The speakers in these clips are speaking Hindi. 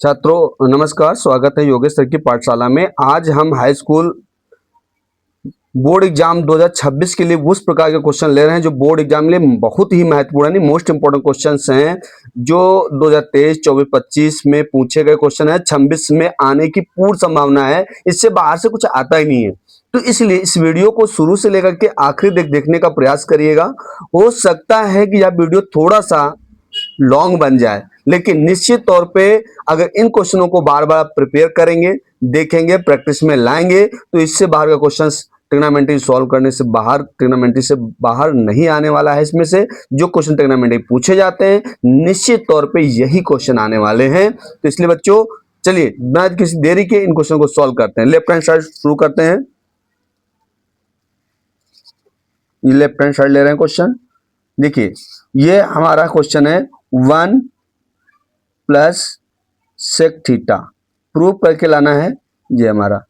छात्रों नमस्कार, स्वागत है योगेश सर की पाठशाला में। आज हम हाई स्कूल बोर्ड एग्जाम 2026 के लिए उस प्रकार के क्वेश्चन ले रहे हैं जो बोर्ड एग्जाम के लिए बहुत ही महत्वपूर्ण है, मोस्ट इंपोर्टेंट क्वेश्चंस हैं जो 2023, 24, 25 में पूछे गए क्वेश्चन है। 26 में आने की पूर्ण संभावना है, इससे बाहर से कुछ आता ही नहीं है। तो इसलिए इस वीडियो को शुरू से लेकर के आखिरी देखने का प्रयास करिएगा। हो सकता है कि यह वीडियो थोड़ा सा लॉन्ग बन जाए, लेकिन निश्चित तौर पे अगर इन क्वेश्चनों को बार बार प्रिपेयर करेंगे, देखेंगे, प्रैक्टिस में लाएंगे तो इससे बाहर का क्वेश्चंस ट्रिग्नोमेट्री सॉल्व करने से बाहर, ट्रिग्नोमेट्री से बाहर नहीं आने वाला है। इसमें से जो क्वेश्चन ट्रिग्नोमेट्री पूछे जाते हैं निश्चित तौर पे यही क्वेश्चन आने वाले हैं। तो इसलिए बच्चों चलिए बिना किसी देरी के इन क्वेश्चन को सॉल्व करते हैं। लेफ्ट हैंड साइड शुरू करते हैं। ये लेफ्ट हैंड साइड ले रहे हैं क्वेश्चन। देखिए ये हमारा क्वेश्चन है 1 प्लस सेक थीटा प्रूव करके लाना है। ये हमारा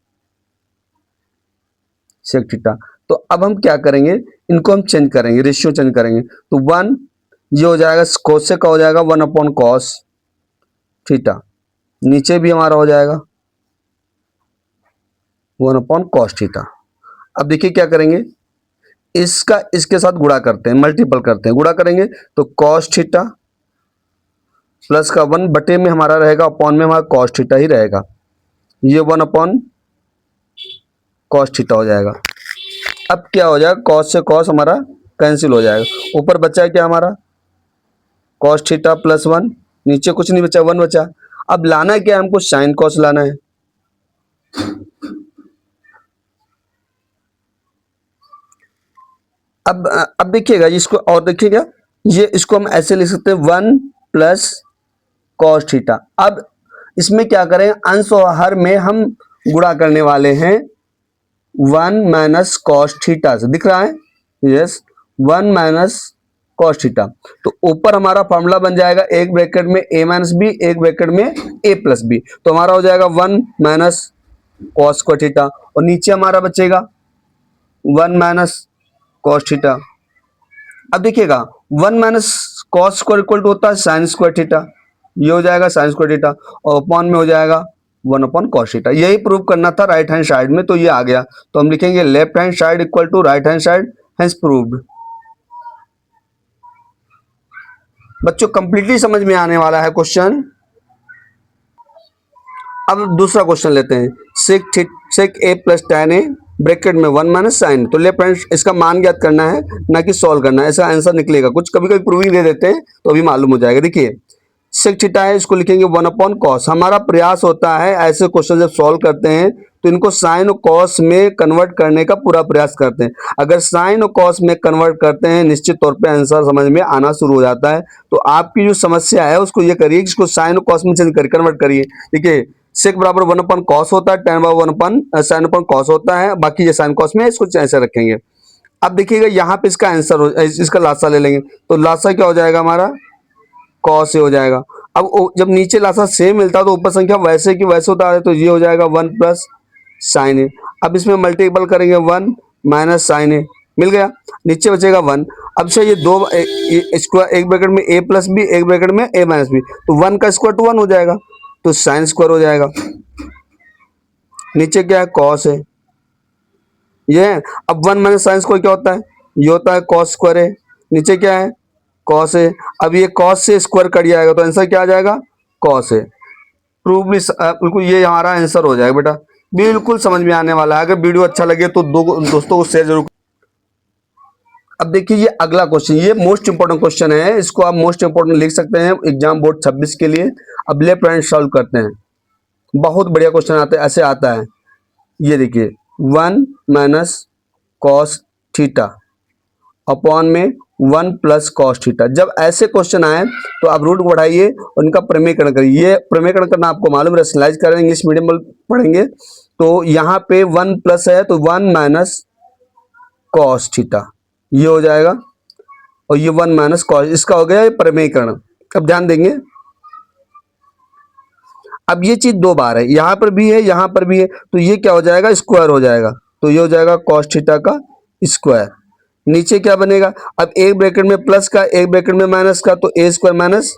सेक थीटा। तो अब हम क्या करेंगे, इनको हम चेंज करेंगे, रेशियो चेंज करेंगे। तो 1 ये हो जाएगा कोस से का हो जाएगा 1 अपॉन कॉस थीटा, नीचे भी हमारा हो जाएगा 1 अपॉन कॉस थीटा। अब देखिए क्या करेंगे, इसका इसके साथ गुणा करते हैं, मल्टीपल करते हैं। गुणा करेंगे तो कॉस थीटा प्लस का 1 बटे में हमारा रहेगा, अपॉन में हमारा कॉस थीटा ही रहेगा। ये 1 अपॉन कॉस थीटा हो जाएगा। अब क्या हो जाएगा, कॉस से कॉस हमारा कैंसिल हो जाएगा। ऊपर बचा क्या हमारा कॉस थीटा प्लस 1, नीचे कुछ नहीं बचा, 1 बचा। अब लाना क्या है हमको, साइन कॉस लाना है। अब देखिएगा इसको, और देखिएगा ये इसको हम ऐसे लिख सकते हैं 1 प्लस कॉस थीटा। अब इसमें क्या करें, अंश और हर में हम गुणा करने वाले हैं 1 माइनस कॉस थीटा से। दिख रहा है, यस 1 माइनस कॉस थीटा। तो ऊपर हमारा फॉर्मूला बन जाएगा एक ब्रैकेट में a माइनस बी, एक ब्रैकेट में a प्लस बी। तो हमारा हो जाएगा 1 माइनस कॉस स्क्वायर थीटा, और नीचे हमारा बचेगा 1 माइनस कॉस थीटा। अब देखिएगा 1 minus cos square equal to होता है साइन स्क्वायर थीटा। ये हो जाएगा साइन स्क्वायर थीटा, और अपॉन में हो जाएगा 1 अपॉन कॉस थीटा। यही प्रूव करना था राइट हैंड साइड में, तो ये आ गया। तो हम लिखेंगे left hand side equal to right hand side, hence proved. बच्चों कंप्लीटली समझ में आने वाला है क्वेश्चन। अब दूसरा क्वेश्चन लेते हैं, सेक ए प्लस tan ए ब्रैकेट में 1 माइनस साइन। तो लेफ्ट हैंड इसका मान ज्ञात करना है, ना कि सॉल्व करना है। ऐसा आंसर निकलेगा। कुछ कभी कभी प्रूविंग दे देते हैं तो अभी मालूम हो जाएगा। देखिए सेक थीटा है, इसको लिखेंगे 1 अपॉन कॉस। हमारा प्रयास होता है ऐसे क्वेश्चन जब सॉल्व करते हैं तो इनको साइन और कॉस में कन्वर्ट करने का पूरा प्रयास करते हैं। अगर साइन और कॉस में कन्वर्ट करते हैं निश्चित तौर पे आंसर समझ में आना शुरू हो जाता है। तो आपकी जो समस्या है उसको ये करिए, इसको साइन और कॉस में चेंज कर कन्वर्ट करिए। देखिए सेक बराबर 1 अपॉन कॉस होता है, tan बराबर 1 अपॉन साइन अपॉन कॉस होता है। बाकी ये साइन कॉस में इसको ऐसे रखेंगे। अब देखिएगा यहाँ पे इसका आंसर इसका लासा ले लेंगे, तो लासा क्या हो जाएगा हमारा कॉस हो जाएगा। अब जब नीचे लासा सेम मिलता है तो ऊपर संख्या वैसे की वैसे होता है, तो ये हो जाएगा 1 प्लस साइन ए। अब इसमें मल्टीपल करेंगे 1 माइनस साइन ए, मिल गया, नीचे बचेगा 1। अब से ये दो स्क्वायर, एक ब्रैकेट में a प्लस बी, एक ब्रैकेट में a माइनस बी, तो 1 का स्क्वायर टू 1 हो जाएगा, तो साइन स्क्वायर हो जाएगा। नीचे क्या है कॉस है, ये है। अब 1 माइनस साइन स्क्वायर क्या होता है, ये होता है कॉस स्क्वायर है। नीचे क्या है कॉस है। अब ये कॉस से स्क्वायर कट जाएगा तो आंसर क्या आ जाएगा कॉस है। प्रूव भी बिल्कुल ये हमारा आंसर हो जाएगा। बेटा बिल्कुल समझ में आने वाला है। अगर वीडियो अच्छा लगे तो दोस्तों को शेयर जरूर। अब देखिए ये अगला क्वेश्चन, ये मोस्ट इंपोर्टेंट क्वेश्चन है, इसको आप मोस्ट इंपोर्टेंट लिख सकते हैं एग्जाम बोर्ड 26 के लिए। अब लेफ्ट हैंड सॉल्व करते हैं, बहुत बढ़िया क्वेश्चन आता है, ऐसे आता है। ये देखिए 1 माइनस कॉस थीटा अपॉन में 1 प्लस कॉस थीटा। जब ऐसे क्वेश्चन आए तो आप रूट बढ़ाइए और इनका प्रमेयकरण करिए। ये प्रमेयकरण करना आपको मालूम, रेशनलाइज करेंगे, इंग्लिश मीडियम में पढ़ेंगे। तो यहाँ पे 1 प्लस है तो 1 माइनस कॉस थीटा ये हो जाएगा, और ये 1 माइनस कॉस, इसका हो गया प्रमेयकरण। अब ध्यान देंगे, अब ये चीज दो बार है, यहाँ पर भी है यहाँ पर भी है, तो ये क्या हो जाएगा स्क्वायर हो जाएगा। तो ये हो जाएगा कॉस थीटा का स्क्वायर। नीचे क्या बनेगा, अब एक ब्रैकेट में प्लस का, एक ब्रैकेट में माइनस का, तो A square minus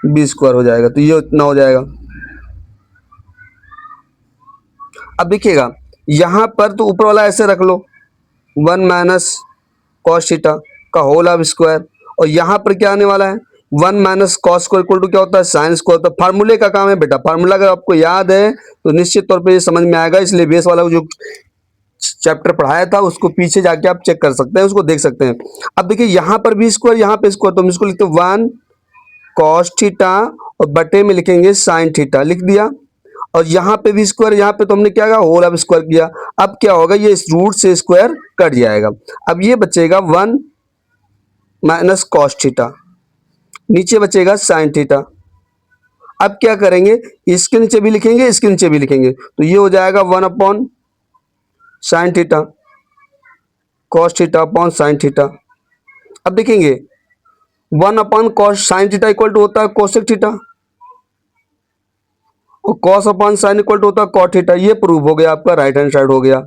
B square हो जाएगा, तो ये इतना हो जाएगा। अब देखिएगा यहाँ पर तो ऊपर वाला ऐसे रख लो 1 माइनस कॉस थीटा का होल ऑफ स्क्वायर, और यहाँ पर क्या आने वाला है 1 minus cos square equal to क्या होता है साइन स्क्वायर। तो फार्मूले का काम है बेटा, फार्मूला अगर आपको याद है तो निश्चित तौर पे ये समझ में आएगा। इसलिए बेस वाला जो चैप्टर पढ़ाया था उसको पीछे जाके आप चेक कर सकते हैं, उसको देख सकते हैं। अब देखिए यहाँ पर भी स्क्वायर, यहाँ पे स्क्वायर, तो हम इसको लिखते हैं 1 कॉस थीटा और बटे में लिखेंगे साइन थीटा, लिख दिया। और यहाँ पे भी स्क्वायर, यहाँ पे तो हमने क्या किया होल ऑफ स्क्वायर किया। अब क्या होगा ये इस रूट से स्क्वायर कट जाएगा। अब ये बचेगा 1 माइनस कॉस थीटा, नीचे बचेगा साइन थीटा। अब क्या करेंगे इसके नीचे भी लिखेंगे, इसके नीचे भी लिखेंगे, तो ये हो जाएगा 1 upon sine theta cos theta upon sine theta. अब देखेंगे 1 upon cos sine theta equal to होता है कोसेक थीटा, और cos upon sine equal to होता है कॉट थीटा। ये प्रूव हो गया, आपका राइट हैंड साइड हो गया।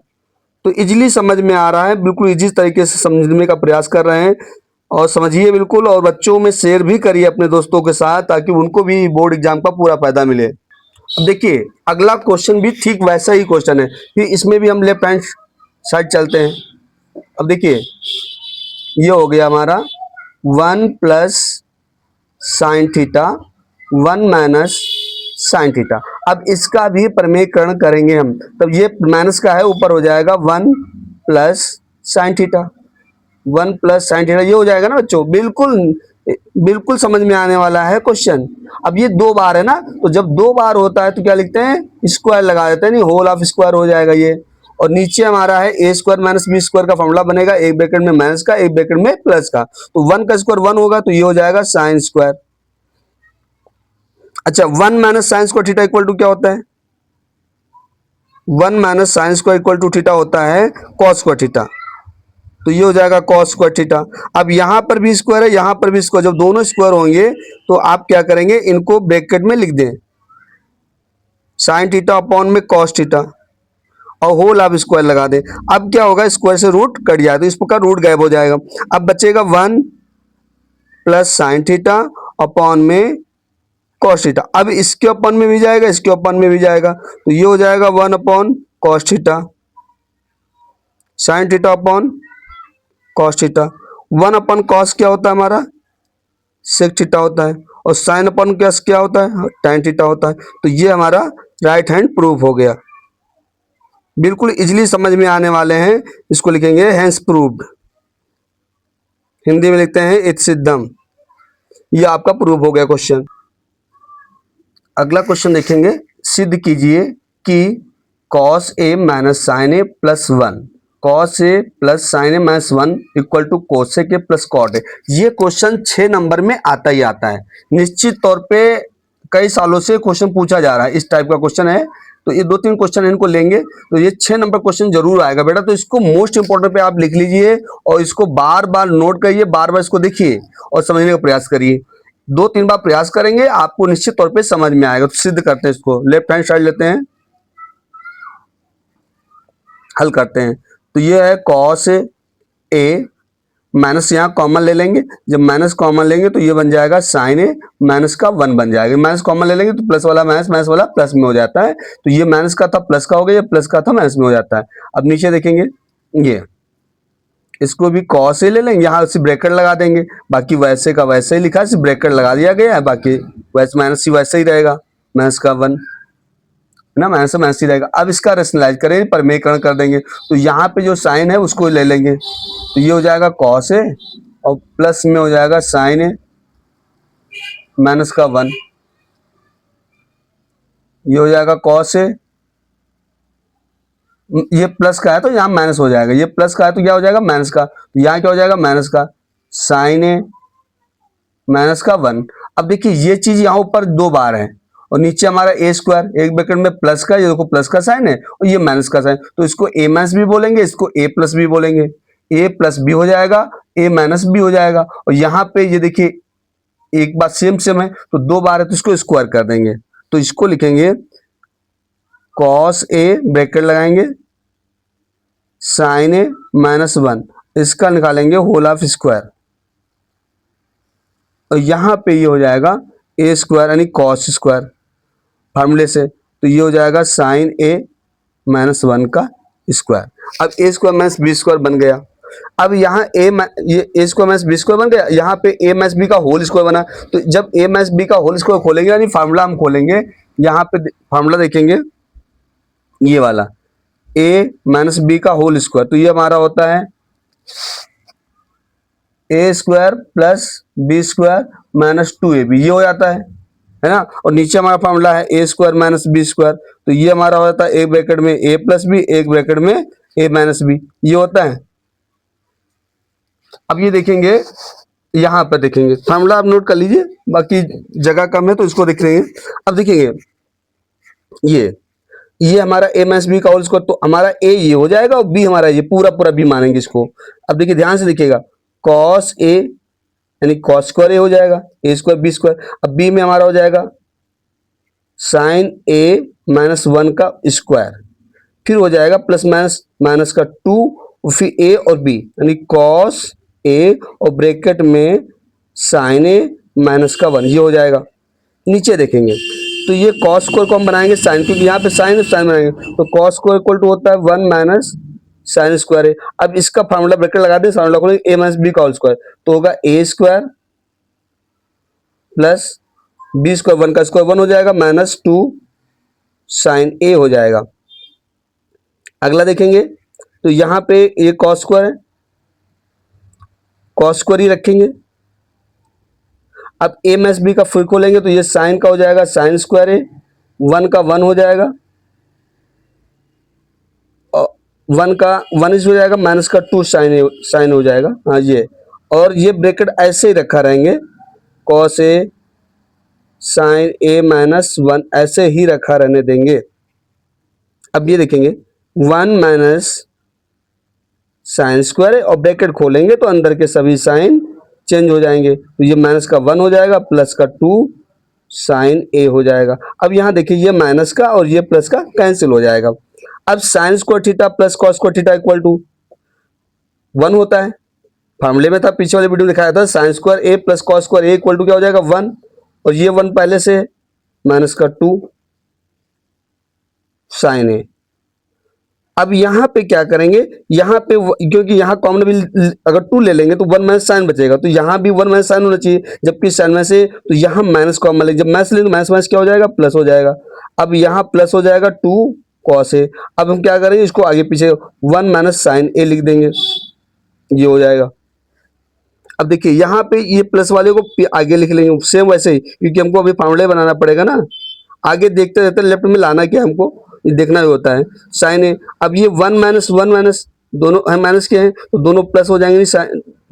तो इजीली समझ में आ रहा है, बिल्कुल इजी तरीके से समझने का प्रयास कर रहे हैं, और समझिए बिल्कुल, और बच्चों में शेयर भी करिए अपने दोस्तों के साथ ताकि उनको भी बोर्ड एग्जाम का पूरा फायदा मिले। अब देखिए अगला क्वेश्चन भी ठीक वैसा ही क्वेश्चन है, फिर इसमें भी हम लेफ्ट हैंड साइड चलते हैं। अब देखिए ये हो गया हमारा 1 plus sine theta 1 minus sign theta. अब इसका भी प्रमेयकरण करेंगे हम, तब ये माइनस का है ऊपर हो जाएगा 1 plus sine theta 1 plus sine theta, ये हो जाएगा ना बच्चों। बिल्कुल बिल्कुल समझ में आने वाला है क्वेश्चन। अब ये 2 बार है ना, तो जब 2 बार होता है तो क्या लिखते हैं स्क्वायर लगा देते हैं, नहीं होल ऑफ स्क्वायर हो जाएगा ये। और नीचे हमारा है A square minus B square का फॉर्मूला बनेगा, एक ब्रैकेट में माइनस का एक ब्रैकेट में प्लस का, तो 1 का स्क्वायर 1 होगा, तो ये हो जाएगा साइन स्क्वायर। अच्छा 1 minus sine square theta equal to क्या होता है 1 minus sine square equal to theta होता है कॉस स्क्वायर थीटा, तो ये हो जाएगा कॉस स्क्वायर थीटा। अब यहां पर भी स्क्वायर है, यहां पर भी स्क्वायर, जब दोनों स्क्वायर होंगे तो आप क्या करेंगे इनको ब्रैकेट में लिख दें साइन थीटा अपॉन में कॉस थीटा और होल ऑफ स्क्वायर लगा दें। अब क्या होगा स्क्वायर से रूट कट जाए तो इस प्रकार रूट गायब हो जाएगा। अब बचेगा 1 प्लस साइन थीटा अपॉन में कॉस थीटा। अब इसके अपन में भी जाएगा, इसके अपन में भी जाएगा, तो ये हो जाएगा 1 upon cos theta sine theta upon cos theta. 1 upon cos क्या होता है हमारा सेक थीटा होता है, और साइन अपॉन क्या होता है tan थीटा होता है। तो ये हमारा राइट हैंड प्रूफ हो गया। बिल्कुल इजीली समझ में आने वाले हैं, इसको लिखेंगे हैंस प्रूव्ड, हिंदी में लिखते हैं इट्स सिद्धम। ये आपका प्रूफ हो गया क्वेश्चन। अगला क्वेश्चन देखेंगे, सिद्ध कीजिए कि cos A minus sine A plus 1 cos A plus sine A minus 1 equal to cosec A plus cot A. ये क्वेश्चन 6 नंबर में आता ही आता है, निश्चित तौर पे कई सालों से क्वेश्चन पूछा जा रहा है, इस टाइप का क्वेश्चन है। तो ये 2-3 क्वेश्चन इनको लेंगे तो ये 6 नंबर क्वेश्चन जरूर आएगा बेटा। तो इसको मोस्ट इंपोर्टेंट पे आप लिख लीजिए और इसको बार बार नोट करिए, बार बार इसको देखिए और समझने का प्रयास करिए। 2-3 बार प्रयास करेंगे आपको निश्चित तौर पे समझ में आएगा। तो सिद्ध करते हैं इसको, लेफ्ट हैंड साइड लेते हैं, हल करते हैं। तो ये है कॉस ए, माइनस यहाँ कॉमन ले लेंगे, जब माइनस कॉमन लेंगे तो ये बन जाएगा साइन ए माइनस का 1 बन जाएगा। माइनस कॉमन ले लेंगे तो प्लस वाला माइनस, माइनस वाला प्लस में हो जाता है। तो ये माइनस का था प्लस का हो गया, ये प्लस का था माइनस में हो जाता है। अब नीचे देखेंगे ये इसको भी कॉस ए ले लेंगे, यहाँ से ब्रैकेट लगा देंगे, बाकी वैसे का वैसे ही लिखा है, सिर्फ ब्रैकेट लगा दिया गया है, बाकी वैसे माइनस ही वैसे ही रहेगा, माइनस का 1 ना माइनस माइनस ही रहेगा। अब इसका रेशनलाइज करें, प्रमेयकरण कर देंगे, तो यहाँ पे जो साइन है उसको ले लेंगे, तो ये हो जाएगा कॉस ए और प्लस में हो जाएगा साइन ए माइनस का 1, ये हो जाएगा कॉस ए, ये प्लस का है तो यहाँ माइनस हो जाएगा, ये प्लस का है तो क्या हो जाएगा माइनस का, तो यहाँ क्या हो जाएगा माइनस का साइन ए माइनस का 1। अब देखिए ये चीज यहाँ ऊपर 2 बार है और नीचे हमारा ए स्क्वायर, एक ब्रैकेट में प्लस का, ये देखो प्लस का साइन है और ये माइनस का साइन, तो इसको ए माइनस भी बोलेंगे, इसको ए प्लस भी बोलेंगे, ए प्लस भी हो जाएगा, ए माइनस भी हो जाएगा। और यहाँ पे ये देखिए एक बात सेम सेम है, तो 2 बार है तो इसको स्क्वायर कर देंगे, तो इसको लिखेंगे कॉस ए ब्रैकेट लगाएंगे साइन ए माइनस 1, इसका निकालेंगे होल ऑफ स्क्वायर, और यहाँ पे ये हो जाएगा ए स्क्वायर यानी कॉस स्क्वायर फार्मूले से, तो ये हो जाएगा साइन ए माइनस 1 का स्क्वायर। अब ए स्क्वायर माइनस बी स्क्वायर बन गया। अब यहाँ ये ए स्क्वायर माइनस बी स्क्वायर बन गया, यहाँ पे ए माइनस बी का होल स्क्वायर बना। तो जब ए माइनस बी का होल स्क्वायर खोलेंगे यानी फार्मूला हम खोलेंगे, यहाँ पे फार्मूला देखेंगे ये वाला ए माइनस बी का होल स्क्वायर, तो ये हमारा होता है A square plus B square minus 2ab, ये हो जाता है ना। और नीचे हमारा फार्मूला है A square minus B square, तो ये हमारा हो जाता है एक ब्रैकेट में ए प्लस बी, एक ब्रैकेट में ए माइनस बी, ये होता है। अब ये देखेंगे यहां पर देखेंगे फार्मूला आप नोट कर लीजिए, बाकी जगह कम है तो इसको देख लेंगे। अब देखेंगे ये हमारा ए माइनस बी का होल स्क्वायर, तो हमारा ए ये हो जाएगा और बी हमारा ये पूरा पूरा बी मानेंगे इसको। अब देखिए ध्यान से देखिएगा, कॉस ए यानी कॉस स्क्वायर ए हो जाएगा, ए स्क्वायर बी स्क्वायर। अब बी में हमारा हो जाएगा साइन ए माइनस 1 का स्क्वायर, फिर हो जाएगा प्लस माइनस माइनस का 2, फिर ए और बी यानी कॉस ए और ब्रैकेट में साइन ए माइनस का 1, ये हो जाएगा। नीचे देखेंगे तो ये कॉस स्क्वायर को हम बनाएंगे साइन, क्योंकि यहाँ पे साइन साइन बनाएंगे, तो कॉस स्क्वायर इक्वल टू होता है 1 माइनस साइन स्क्वायर है। अब इसका फार्मूला ब्रैकेट लगा दें, फार्मूला खोलेंगे ए माइनस बी का होल स्क्वायर, तो होगा ए स्क्वायर प्लस बी स्क्वायर, 1 का स्क्वायर 1 हो जाएगा माइनस 2 साइन ए हो जाएगा। अगला देखेंगे तो यहाँ पे ये कॉस स्क्वायर है, कॉस स्क्वायर ही रखेंगे। अब ए माइनस बी का फिर खोलेंगे तो ये साइन का हो जाएगा साइन स्क्वायर है, 1 का 1 हो जाएगा, और 1 का 1 इस हो जाएगा माइनस का 2 साइन हो जाएगा। हाँ ये, और ये ब्रैकेट ऐसे ही रखा रहेंगे, cos A sign A minus 1 ऐसे ही रखा रहने देंगे। अब ये देखेंगे 1 माइनस साइन स्क्वायर है और ब्रैकेट खोलेंगे तो अंदर के सभी साइन चेंज हो जाएंगे, तो ये माइनस का 1 हो जाएगा प्लस का 2 साइन ए हो जाएगा। अब यहाँ देखिए ये माइनस का और ये प्लस का कैंसिल हो जाएगा। अब sine square theta plus cos square theta equal to 1 होता है, फार्मूले में था, पीछे वाले वीडियो में दिखाया था, sine square A plus cos square A equal to क्या हो जाएगा 1, और ये 1 पहले से माइनस का 2 साइन ए। अब यहाँ पे क्या करेंगे, यहाँ पे क्योंकि यहाँ कॉमन भी अगर 2 ले लेंगे तो 1 माइनस साइन बचेगा, तो यहाँ भी 1 माइनस साइन होना चाहिए, जबकि साइन में से तो यहाँ माइनस कॉमन लेंगे, जब माइनस लेंगे तो माइनस माइनस क्या हो जाएगा प्लस हो जाएगा। अब यहाँ प्लस हो जाएगा 2 कॉस ए। अब हम क्या करेंगे, इसको आगे पीछे 1 माइनस साइन ए लिख देंगे, ये हो जाएगा। अब देखिए यहाँ पे ये प्लस वाले को आगे लिख लेंगे सेम वैसे ही, क्योंकि हमको अभी फार्मूला बनाना पड़ेगा ना, आगे देखते रहते लेफ्ट में लाना क्या हमको ये देखना भी होता है। साइन ए, अब ये 1 माइनस दोनों है माइनस के हैं तो दोनों प्लस हो जाएंगे,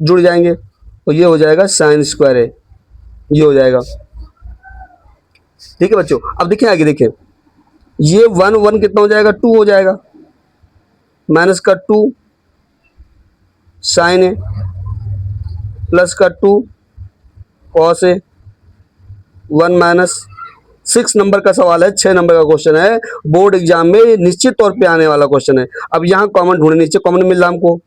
जुड़ जाएंगे, तो ये हो जाएगा साइन स्क्वायर ए, ये हो जाएगा। ठीक है बच्चों, अब देखिए आगे देखिए, ये 1 1 कितना हो जाएगा 2 हो जाएगा, माइनस का 2 साइन ए प्लस का 2 कॉस ए, 1 माइनस। 6 नंबर का सवाल है, 6 नंबर का क्वेश्चन है, बोर्ड एग्जाम में निश्चित तौर पे आने वाला क्वेश्चन है। अब यहाँ कॉमन ढूंढे, नीचे कॉमन मिल रहा हमको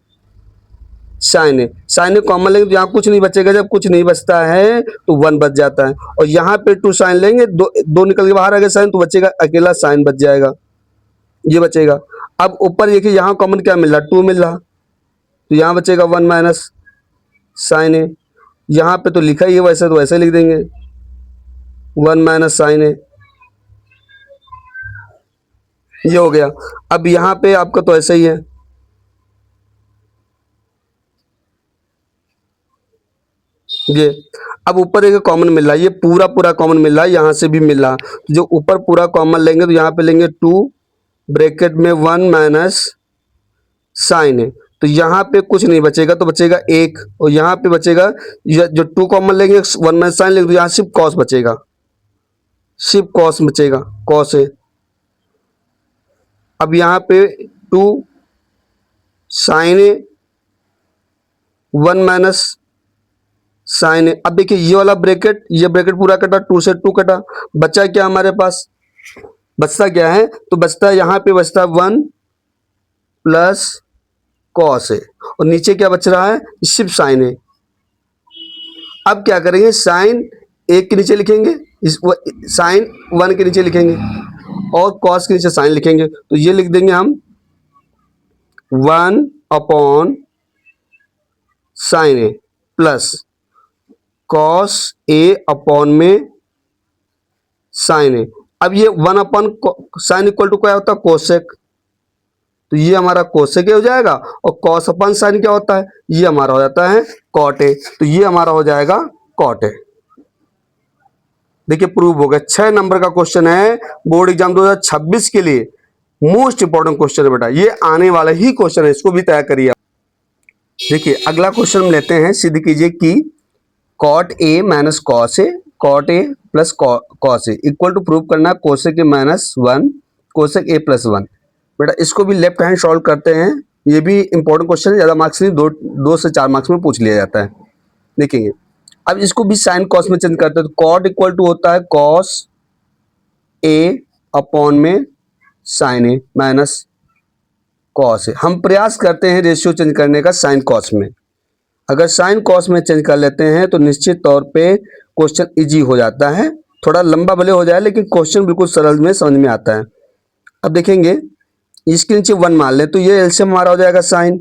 साइन ए, साइन ए कॉमन लेंगे तो यहाँ कुछ नहीं बचेगा, जब कुछ नहीं बचता है तो 1 बच जाता है, और यहाँ पे 2 साइन लेंगे, दो निकल के बाहर आ गए साइन, तो बचेगा अकेला साइन बच जाएगा, ये बचेगा। अब ऊपर देखिए यहाँ कॉमन क्या मिल रहा 2 मिल रहा, तो यहाँ बचेगा 1 माइनस साइन ए, यहाँ पे तो लिखा ही है वैसे, तो वैसे लिख देंगे 1 माइनस साइन ए, ये हो गया। अब यहाँ पे आपका तो ऐसा ही है, ये अब ऊपर देखिए कॉमन मिल रहा है, ये पूरा पूरा कॉमन मिल रहा है, यहाँ से भी मिल रहा, जो ऊपर पूरा कॉमन लेंगे तो यहाँ पे लेंगे 2 ब्रैकेट में 1 माइनस साइन है, तो यहाँ पे कुछ नहीं बचेगा, तो बचेगा 1, और यहाँ पे बचेगा जो 2 कॉमन लेंगे 1 माइनस साइन लेंगे तो यहाँ सिर्फ कॉस बचेगा, सिर्फ कॉस बचेगा, कॉस है। अब यहाँ पे 2 साइन है 1 माइनस साइन है। अब देखिए ये वाला ब्रैकेट, ये ब्रैकेट पूरा कटा, 2 से 2 कटा, बचा क्या हमारे पास, बचता क्या है, तो बचता है यहाँ पे बचता 1 प्लस कॉस है, और नीचे क्या बच रहा है सिर्फ साइन है। अब क्या करेंगे, साइन 1 के नीचे लिखेंगे, साइन 1 के नीचे लिखेंगे, और कॉस के नीचे साइन लिखेंगे, तो ये लिख देंगे हम 1 upon sign A plus cos A upon में साइन ए। अब ये 1 अपॉन साइन इक्वल टू क्या होता है, कोसेक, तो ये हमारा कोसेक हो जाएगा, और कॉस अपॉन साइन क्या होता है, ये हमारा हो जाता है कॉट ए, तो ये हमारा हो जाएगा कॉट ए। देखिए प्रूव हो गया। 6 नंबर का क्वेश्चन है, बोर्ड एग्जाम 2026 के लिए मोस्ट इंपॉर्टेंट क्वेश्चन है बेटा, ये आने वाला ही क्वेश्चन है, इसको भी तैयार करिए। देखिए अगला क्वेश्चन हम लेते हैं, सिद्ध कीजिए कि cot A minus cos A, cot A plus cos A equal to prove करना है cosec A minus 1 cosec A plus 1। बेटा इसको भी लेफ्ट हैंड सॉल्व करते हैं, ये भी इंपॉर्टेंट क्वेश्चन है, ज़्यादा मार्क्स नहीं, 2 से 4 मार्क्स में पूछ लिया जाता है। देखेंगे अब इसको भी साइन कॉस में चेंज करते हैं, तो कॉट इक्वल टू होता है कॉस ए अपॉन में साइन ए माइनस कॉस ए। हम प्रयास करते हैं रेशियो चेंज करने का साइन कॉस में, अगर साइन कॉस में चेंज कर लेते हैं तो निश्चित तौर पे क्वेश्चन इजी हो जाता है, थोड़ा लंबा भले हो जाए लेकिन क्वेश्चन बिल्कुल सरल में समझ में आता है। अब देखेंगे इसके नीचे 1 मान ले, तो ये एलसीएम हमारा हो जाएगा साइन,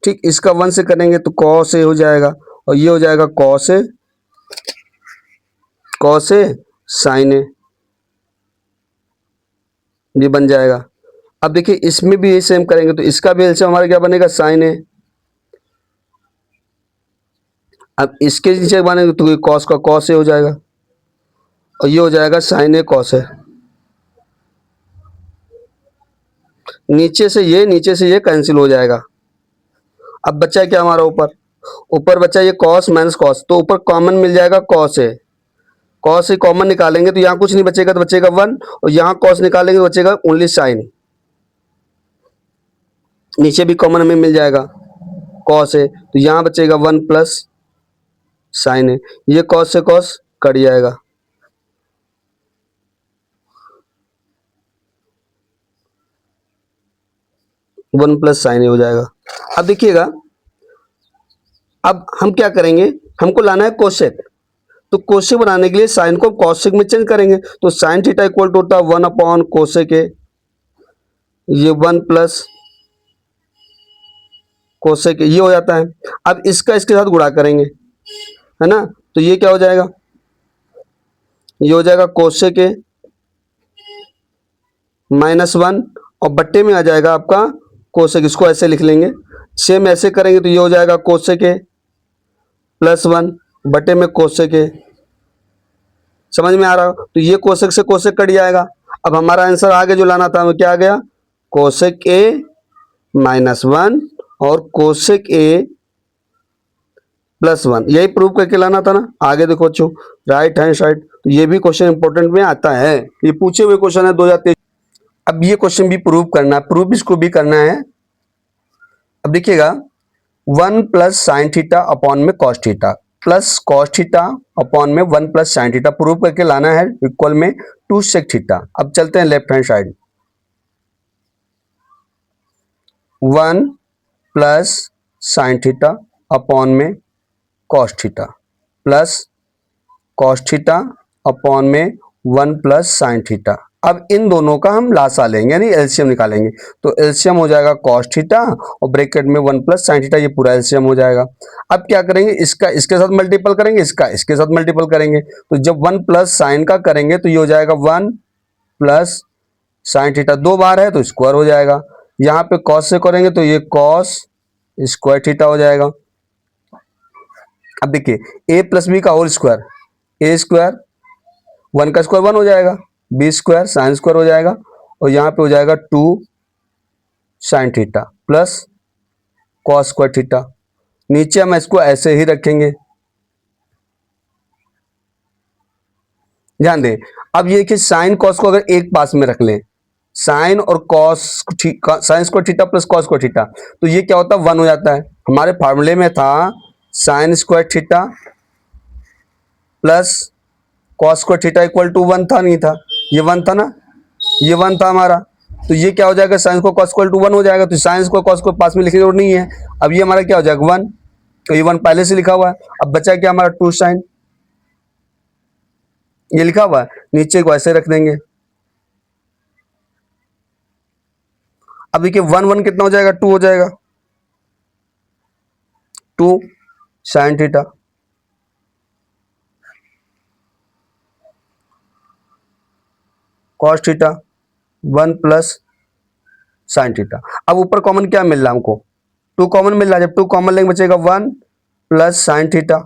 ठीक, इसका 1 से करेंगे तो कॉस ए हो जाएगा, और ये हो जाएगा कॉस ए साइन ए, ये बन जाएगा। अब देखिए इसमें भी ये सेम करेंगे, तो इसका भी एलसीएम हमारा क्या बनेगा, साइन ए। अब इसके नीचे बनेगा तो ये कॉस का कॉस ए हो जाएगा, और ये हो जाएगा साइन ए कॉस ए। नीचे से ये कैंसिल हो जाएगा। अब बचा क्या हमारा ऊपर बचा ये कॉस माइनस कॉस, तो ऊपर कॉमन मिल जाएगा कॉस ए, कॉस से कॉमन निकालेंगे तो यहाँ कुछ नहीं बचेगा, तो बचेगा 1, और यहाँ कॉस निकालेंगे तो बचेगा ओनली साइन, नीचे भी कॉमन हमें मिल जाएगा कॉस है, तो यहाँ बचेगा 1 प्लस साइन है, ये कॉस से कॉस कट जाएगा, वन प्लस साइन हो जाएगा। अब देखिएगा अब हम क्या करेंगे, हमको लाना है कोसेक, तो कोसेक बनाने के लिए साइन को कोसेक में चेंज करेंगे, तो साइन थीटा इक्वल टू होता है 1 अपॉन कोसेक है, ये 1 प्लस कोसेक ये हो जाता है। अब इसका इसके साथ गुणा करेंगे, है ना, तो ये क्या हो जाएगा, ये हो जाएगा कोसेक है -1, और बट्टे में आ जाएगा आपका कोसेक, इसको ऐसे लिख लेंगे। सेम ऐसे करेंगे तो ये हो जाएगा कोसेक है +1 बटे में कोसेक है, समझ में आ रहा हो, तो ये कोसेक से कोसेक कट जाएगा। अब हमारा आंसर आगे जो लाना था वो क्या आ गया, कोसेक ए -1 और कोसेक ए +1, यही प्रूव करके लाना था ना। आगे देखो बच्चों राइट हैंड साइड, तो ये भी क्वेश्चन इंपॉर्टेंट में आता है, ये पूछे हुए क्वेश्चन है 2023। अब ये क्वेश्चन भी प्रूव करना है, प्रूव इसको भी करना है। अब देखिएगा 1 प्लस साइन थीटा अपॉन में cos theta plus cos theta upon में 1 प्लस साइन थीटा प्रूव करके लाना है इक्वल में 2 सेक थीटा। अब चलते हैं left hand side, 1 plus sine theta upon में cos theta plus cos theta upon में 1 प्लस साइन थीटा। अब इन दोनों का हम लासा लेंगे यानी एलसीएम निकालेंगे, तो एलसीएम हो जाएगा कॉस थीटा और ब्रैकेट में 1 प्लस साइन थीटा, ये पूरा एलसीएम हो जाएगा। अब क्या करेंगे, इसका इसके साथ मल्टीपल करेंगे, इसका इसके साथ मल्टीपल करेंगे, तो जब 1 प्लस साइन का करेंगे तो ये हो जाएगा 1 प्लस साइन थीटा, 2 बार है तो स्क्वायर हो जाएगा। यहाँ पे कॉस से करेंगे तो ये कॉस स्क्वायर थीटा हो जाएगा। अब देखिए ए प्लस बी का होल स्क्वायर, ए स्क्वायर 1 का स्क्वायर 1 हो जाएगा, बी स्क्वायर साइन स्क्वायर हो जाएगा, और यहाँ पे हो जाएगा 2 sine theta plus cos square theta. नीचे हम इसको ऐसे ही रखेंगे, ध्यान दें। अब ये कि साइन कॉस को अगर एक पास में रख लें, साइन और cos sine square theta plus cos square theta, तो ये क्या होता है 1 हो जाता है। हमारे फार्मूले में था sine square theta plus cos square theta equal to 1 था, नहीं था, ये 1 था ना, ये 1 था हमारा, तो ये क्या हो जाएगा साइन को कॉस इक्वल टू 1 हो जाएगा, तो साइन को कॉस को पास में लिखने की जरूरत नहीं है। अब ये हमारा क्या हो जाएगा 1, तो ये 1 पहले से लिखा हुआ है। अब बचा क्या हमारा 2 साइन, ये लिखा हुआ है, नीचे को ऐसे रख देंगे। अब देखिए 1 1 कितना हो जाएगा, 2 हो जाएगा, 2 sine theta, cos theta, 1 plus sine theta. अब ऊपर कॉमन क्या मिल रहा है हमको, 2 कॉमन मिल रहा है, जब 2 कॉमन लेंगे बचेगा 1 प्लस साइन थीटा,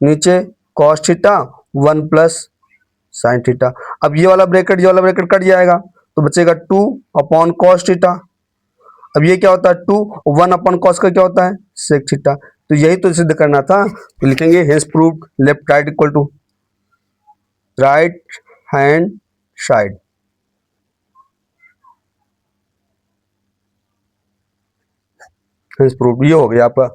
नीचे cos theta 1 plus sine theta. अब ये वाला ब्रैकेट कट जाएगा तो बचेगा 2 अपॉन कॉस थीटा। अब ये क्या होता है, 2 1 अपॉन कॉस का क्या होता है, सेक थीटा। तो यही तो सिद्ध करना था, तो लिखेंगे hence proved left right equal to right hand side. Hence proved, ये हो गया आपका।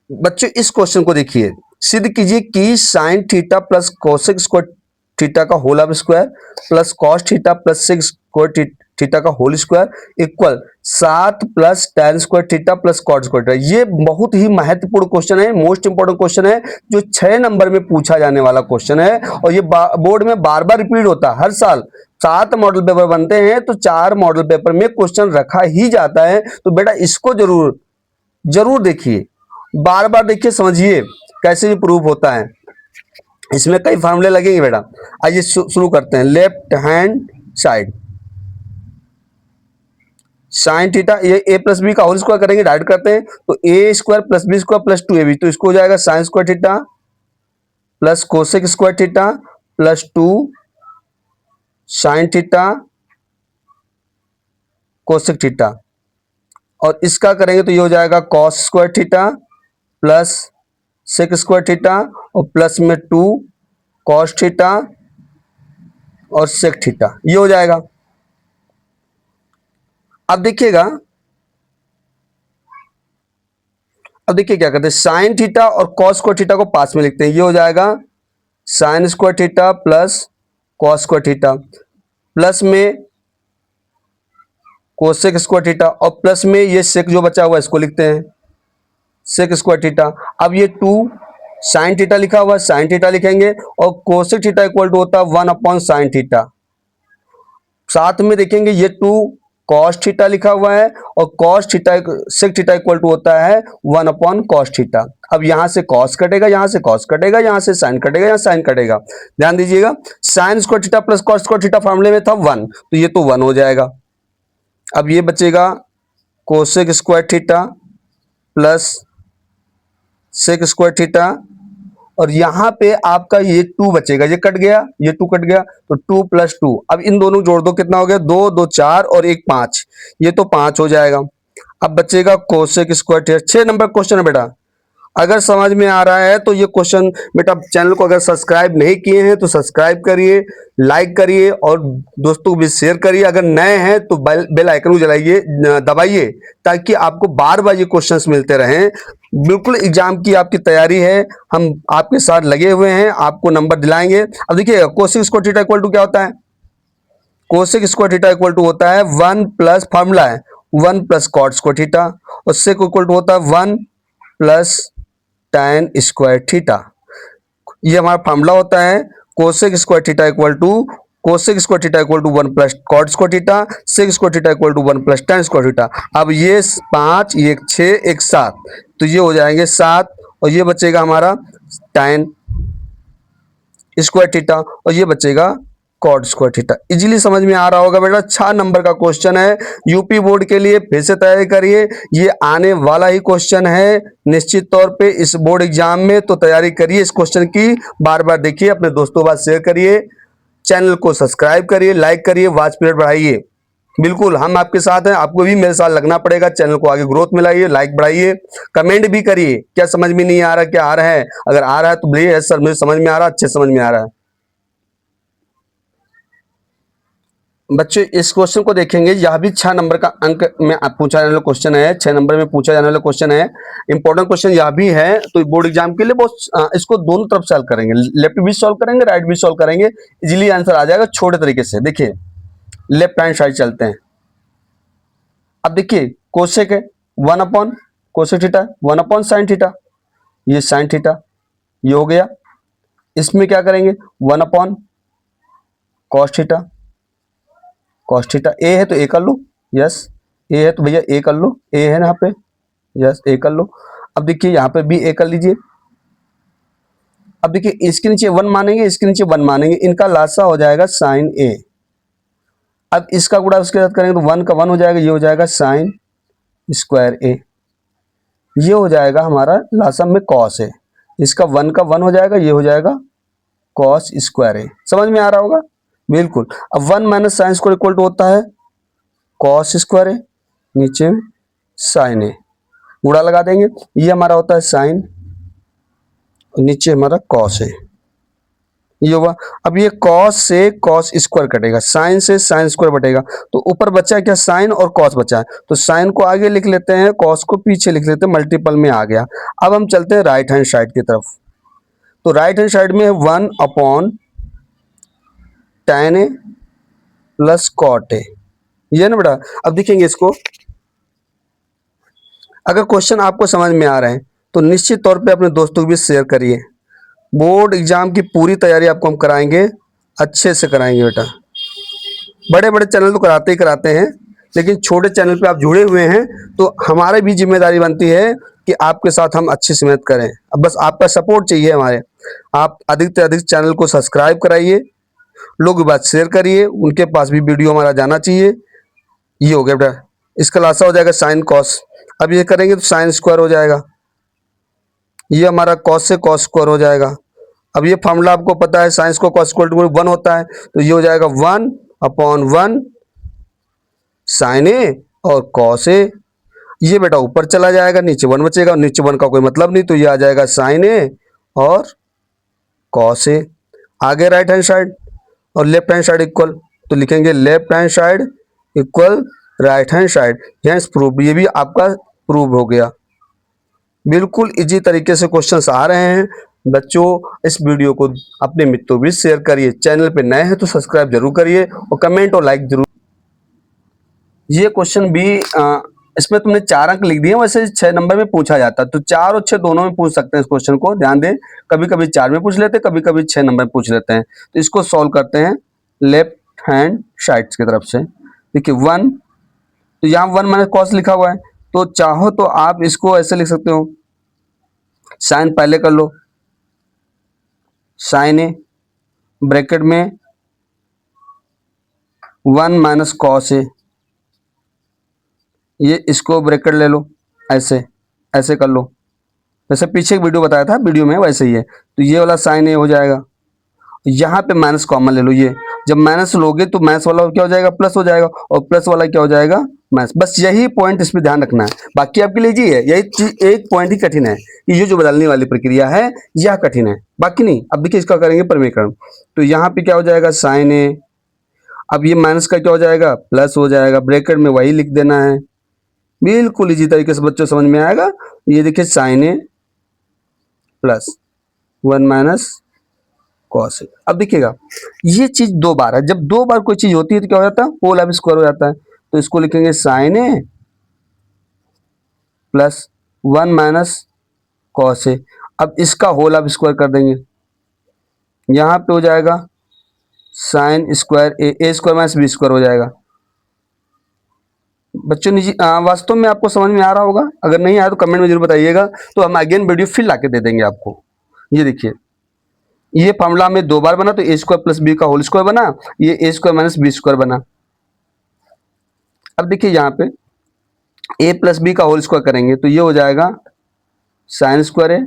बच्चों इस क्वेश्चन को देखिए, सिद्ध कीजिए कि sine theta plus cosec square theta का whole square plus cos theta plus sec square theta का whole square equal 7 plus tan square theta plus cot square theta. ये बहुत ही महत्वपूर्ण क्वेश्चन है, मोस्ट इंपोर्टेंट क्वेश्चन है, जो 6 नंबर में पूछा जाने वाला क्वेश्चन है, और ये बोर्ड में बार बार रिपीट होता है। हर साल 7 मॉडल पेपर बनते हैं तो 4 मॉडल पेपर में क्वेश्चन रखा ही जाता है। तो बेटा इसको जरूर जरूर देखिए, बार बार देखिए, समझिए कैसे ये प्रूव होता है। इसमें कई फार्मूले लगेंगे बेटा। आइए शुरू करते हैं। Left hand side sine theta, ये ए प्लस बी का होल स्क्वायर करेंगे, डाइड करते हैं, तो A square plus B square plus 2ab, तो इसको हो जाएगा sine square theta plus cosec square theta plus 2 sine theta cosec theta, और इसका करेंगे तो ये हो जाएगा cos square theta plus sec square theta और प्लस में 2 कॉस थीटा और सेक थीटा, ये हो जाएगा। अब देखिएगा, अब देखिए क्या करते हैं, साइन थीटा और कॉस स्क्वायर थीटा को पास में लिखते हैं, ये हो जाएगा sine square theta plus cos square theta plus में कोसेक स्क्वायर थीटा और प्लस में ये सेक जो बचा हुआ है इसको लिखते हैं सेक स्क्वायर थीटा। अब ये 2 साइन थीटा लिखा हुआ है, साइन थीटा लिखेंगे, और कोसेक थीटा इक्वल टू होता है 1 अपॉन साइन थीटा। साथ में देखेंगे ये 2 कॉस थीटा लिखा हुआ है, और cos theta sec theta equal to होता है 1 अपॉन कॉस थीटा। अब यहां से कॉस कटेगा, यहां से कॉस कटेगा, यहां से साइन कटेगा, यहां साइन कटेगा। ध्यान दीजिएगा, sign square theta plus cos square theta फॉर्मूले में था 1, तो ये तो 1 हो जाएगा। अब ये बचेगा cosec square theta plus sec square theta, और यहां पे आपका ये 2 बचेगा, ये कट गया, ये 2 कट गया, तो 2 प्लस 2। अब इन दोनों जोड़ दो, कितना हो गया, 2 2 4 और 1 5, ये तो 5 हो जाएगा। अब बचेगा cosec square theta. 6 number question है बेटा। अगर समझ में आ रहा है तो ये क्वेश्चन बेटा, चैनल को अगर सब्सक्राइब नहीं किए हैं तो सब्सक्राइब करिए, लाइक करिए और दोस्तों को भी शेयर करिए। अगर नए हैं तो बेल आइकन को जलाइए, दबाइए, ताकि आपको बार बार ये क्वेश्चंस मिलते रहें। बिल्कुल एग्जाम की आपकी तैयारी है, हम आपके साथ लगे हुए हैं, आपको नंबर दिलाएंगे। अब देखिए cosec square theta equal to क्या होता है, cosec square theta equal to होता है 1 प्लस, फार्मूला है 1 प्लस कॉट स्क्वायर थीटा, और सेक इक्वल टू होता है 1 प्लस tan स्क्वायर थीटा। ये हमारा फार्मूला होता है cosec square theta equal to cosec square theta equal to 1 plus cot square theta, sec square theta equal to 1 plus tan square theta. अब ये 5, ये 6, एक 7, तो ये हो जाएंगे 7, और ये बचेगा हमारा tan स्क्वायर थीटा, और ये बचेगा कॉट स्क्वायर थीटा। इजीली समझ में आ रहा होगा बेटा। 6 नंबर का क्वेश्चन है, यूपी बोर्ड के लिए फिर से तैयारी करिए, ये आने वाला ही क्वेश्चन है निश्चित तौर पे इस बोर्ड एग्जाम में, तो तैयारी करिए इस क्वेश्चन की, बार बार देखिए, अपने दोस्तों के साथ शेयर करिए, चैनल को सब्सक्राइब करिए, लाइक करिए, वॉच पीरियड बढ़ाइए। बिल्कुल हम आपके साथ हैं, आपको भी मेरे साथ लगना पड़ेगा, चैनल को आगे ग्रोथ में लाइए, लाइक बढ़ाइए, कमेंट भी करिए, क्या समझ में नहीं आ रहा, क्या आ रहा है, अगर आ रहा है तो बोलिए सर मुझे समझ में आ रहा है, अच्छे समझ में आ रहा है। बच्चों इस क्वेश्चन को देखेंगे, यह भी 6 नंबर का अंक में पूछा जाने वाला क्वेश्चन है, 6 नंबर में पूछा जाने वाला क्वेश्चन है, इंपॉर्टेंट क्वेश्चन यह भी है। तो बोर्ड एग्जाम के लिए बहुत इसको दोनों तरफ सॉल्व करेंगे, लेफ्ट भी सॉल्व करेंगे, राइट भी सॉल्व करेंगे, इजीली आंसर आ जाएगा छोटे तरीके से। देखिए लेफ्ट हैंड साइड चलते हैं। अब देखिए कोसेक है 1 upon cosec theta, 1 upon sine theta, ये साइन थीटा, ये हो गया। इसमें क्या करेंगे 1 upon cos theta, cos theta A है तो ए कर लो, यस ए है तो भैया ए कर लो, ए है ना यहाँ पे, यस ए कर लो। अब देखिए यहाँ पे भी ए कर लीजिए। अब देखिए इसके नीचे 1 मानेंगे, इसके नीचे 1 मानेंगे, इनका लासा हो जाएगा साइन ए। अब इसका गुणा उसके साथ करेंगे तो 1 का 1 हो जाएगा, ये हो जाएगा साइन स्क्वायर ए, ये हो जाएगा हमारा लासा में कॉस है, इसका 1 का 1 हो जाएगा, ये हो जाएगा कॉस स्क्वायर ए। समझ में आ रहा होगा बिल्कुल। अब 1 minus sine square equal to होता है कॉस स्क्वायर ए, नीचे साइन ए, गुणा लगा देंगे, ये हमारा होता है साइन, नीचे हमारा कॉस है, ये हुआ। अब ये कॉस से कॉस स्क्वायर कटेगा, साइन से साइन स्क्वायर बटेगा, तो ऊपर बचा क्या साइन और कॉस बचा है, तो साइन को आगे लिख लेते हैं, कॉस को पीछे लिख लेते हैं, मल्टीपल में आ गया। अब हम चलते हैं राइट हैंड साइड की तरफ, तो राइट हैंड साइड में है 1 upon tan A plus cot A, ये ना बेटा। अब देखेंगे इसको, अगर क्वेश्चन आपको समझ में आ रहे हैं तो निश्चित तौर पे अपने दोस्तों को भी शेयर करिए। बोर्ड एग्जाम की पूरी तैयारी आपको हम कराएंगे, अच्छे से कराएंगे बेटा। बड़े बड़े चैनल तो कराते ही कराते हैं, लेकिन छोटे चैनल पे आप जुड़े हुए हैं तो हमारी भी जिम्मेदारी बनती है कि आपके साथ हम अच्छी से मेहनत करें। अब बस आपका सपोर्ट चाहिए हमारे, आप अधिक से अधिक चैनल को सब्सक्राइब कराइए, लोग भी बात शेयर करिए, उनके पास भी वीडियो हमारा जाना चाहिए। ये हो गया बेटा, इसका लासा हो जाएगा साइन कॉस। अब ये करेंगे तो साइन स्क्वायर हो जाएगा, ये हमारा कॉस से कॉस स्क्वायर हो जाएगा। अब ये फॉर्मूला आपको पता है, साइंस को कॉस इक्वल टू 1 होता है, तो ये हो जाएगा 1 अपॉन 1 साइन ए और कॉस ए। ये बेटा ऊपर चला जाएगा, नीचे 1 बचेगा, नीचे 1 का कोई मतलब नहीं, तो ये आ जाएगा साइन ए और कॉस ए। आगे राइट हैंड साइड और लेफ्ट हैंड साइड इक्वल, तो लिखेंगे left hand side equal right hand side. Yes prove, ये भी आपका प्रूव हो गया। बिल्कुल इजी तरीके से क्वेश्चंस आ रहे हैं बच्चों। इस वीडियो को अपने मित्रों भी शेयर करिए, चैनल पे नए हैं तो सब्सक्राइब जरूर करिए और कमेंट और लाइक जरूर। ये क्वेश्चन भी इसमें तुमने 4 अंक लिख दिए, वैसे 6 नंबर में पूछा जाता, तो 4 और 6 दोनों में पूछ सकते हैं। इस क्वेश्चन को ध्यान दें, कभी कभी 4 में पूछ लेते हैं, कभी कभी 6 नंबर में पूछ लेते हैं। तो इसको सॉल्व करते हैं लेफ्ट हैंड साइड की तरफ से। देखिए 1, तो यहाँ 1 माइनस कॉस लिखा हुआ है, तो चाहो तो आप इसको ऐसे लिख सकते हो, साइन पहले कर लो, साइन ए ब्रैकेट में 1 माइनस कॉस ए, ये इसको ब्रैकेट ले लो, ऐसे ऐसे कर लो, जैसे पीछे एक वीडियो बताया था, वीडियो में वैसे ही है। तो ये वाला साइन ए हो जाएगा, यहाँ पे माइनस कॉमन ले लो, ये जब माइनस लोगे तो माइनस वाला क्या हो जाएगा, प्लस हो जाएगा, और प्लस वाला क्या हो जाएगा, माइनस। बस यही पॉइंट इस पे ध्यान रखना है, बाकी आपके लिए जी है, यही चीज एक पॉइंट ही कठिन है कि ये जो बदलने वाली प्रक्रिया है यह कठिन है, बाकी नहीं। अब देखिए इसका करेंगे परिमीकरण, तो यहाँ पे क्या हो जाएगा साइन ए, अब ये माइनस का क्या हो जाएगा, प्लस हो जाएगा, ब्रैकेट में वही लिख देना है। बिल्कुल इजी तरीके से बच्चों समझ में आएगा। ये देखिए sign A plus 1 minus cos ए। अब देखिएगा ये चीज 2 बार है, जब 2 बार कोई चीज होती है तो क्या हो जाता है, होल अब स्क्वायर हो जाता है। तो इसको लिखेंगे sign A plus 1 minus cos ए। अब इसका होल अब स्क्वायर कर देंगे, यहाँ पे हो जाएगा sine square A square minus B square हो जाएगा। बच्चों निजी वास्तव में आपको समझ में आ रहा होगा, अगर नहीं आया तो कमेंट में जरूर बताइएगा, तो हम अगेन वीडियो फिर लाके दे देंगे आपको। ये देखिए ये फॉर्मूला में 2 बार बना, तो ए स्क्वायर प्लस बी का होल स्क्वायर बना, ये ए स्क्वायर माइनस बी स्क्वायर बना। अब देखिए यहाँ पे ए प्लस बी का होल स्क्वायर करेंगे तो ये हो जाएगा साइन स्क्वायर है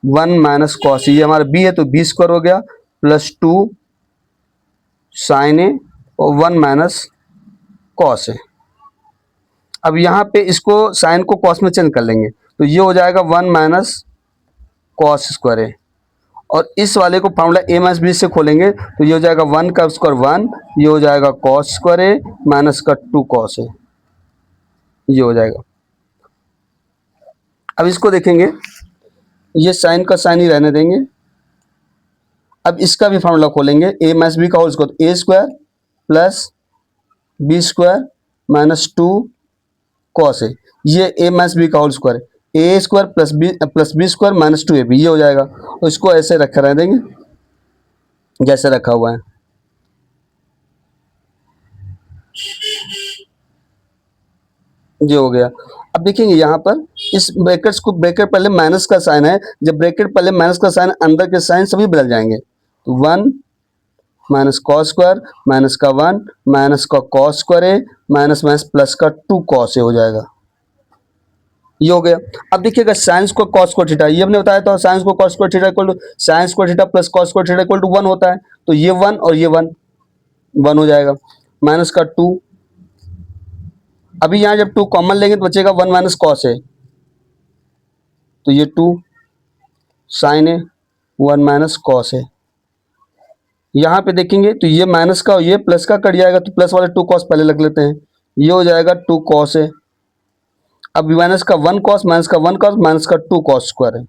1 माइनस कॉस, ये हमारा बी है तो बी स्क्वायर हो गया, प्लस 2 साइन ए और 1 माइनस कॉस है। अब यहाँ पे इसको साइन को कॉस में चेंज कर लेंगे, तो ये हो जाएगा 1 माइनस कॉस स्क्वायर है, और इस वाले को फॉर्मूला ए माइनस बी से खोलेंगे तो ये हो जाएगा 1 का स्क्वायर 1, ये हो जाएगा कॉस स्क्वायर है माइनस का 2 कॉस है, ये हो जाएगा। अब इसको देखेंगे, ये साइन का साइन ही रहने देंगे। अब इसका भी फॉर्मूला खोलेंगे, ए माइनस बी का whole square, A square plus B square minus 2 कॉस है, ये ए माइनस बी का whole square, A square plus B square minus 2ab ये हो जाएगा, और इसको ऐसे रखा रह देंगे जैसे रखा हुआ है। ये हो गया। अब देखेंगे यहाँ पर इस ब्रैकेट्स को, ब्रैकेट पहले माइनस का साइन है, जब ब्रैकेट पहले माइनस का साइन, अंदर के साइन सभी बदल जाएंगे। तो 1 माइनस कॉस स्क्वायर माइनस का 1 माइनस का कॉस स्क्वायर ए माइनस माइनस प्लस का 2 कॉस ए हो जाएगा। ये हो गया। अब देखिएगा sine square cos square theta, ये हमने बताया था sine square cos square theta equal to sine square theta plus cos square theta equal to 1 होता है। तो ये 1 और ये 1 हो जाएगा, माइनस का 2। अभी यहाँ जब 2 कॉमन लेंगे तो बचेगा 1 माइनस कॉस है, तो ये 2 साइन है 1 माइनस कॉस है। यहाँ पे देखेंगे तो ये माइनस का और ये प्लस का कट जाएगा, तो प्लस वाले 2 कॉस पहले लग लेते हैं, ये हो जाएगा 2 कॉस है। अब माइनस का 1 कॉस माइनस का 1 कॉस माइनस का 2 कॉस स्क्वायर है।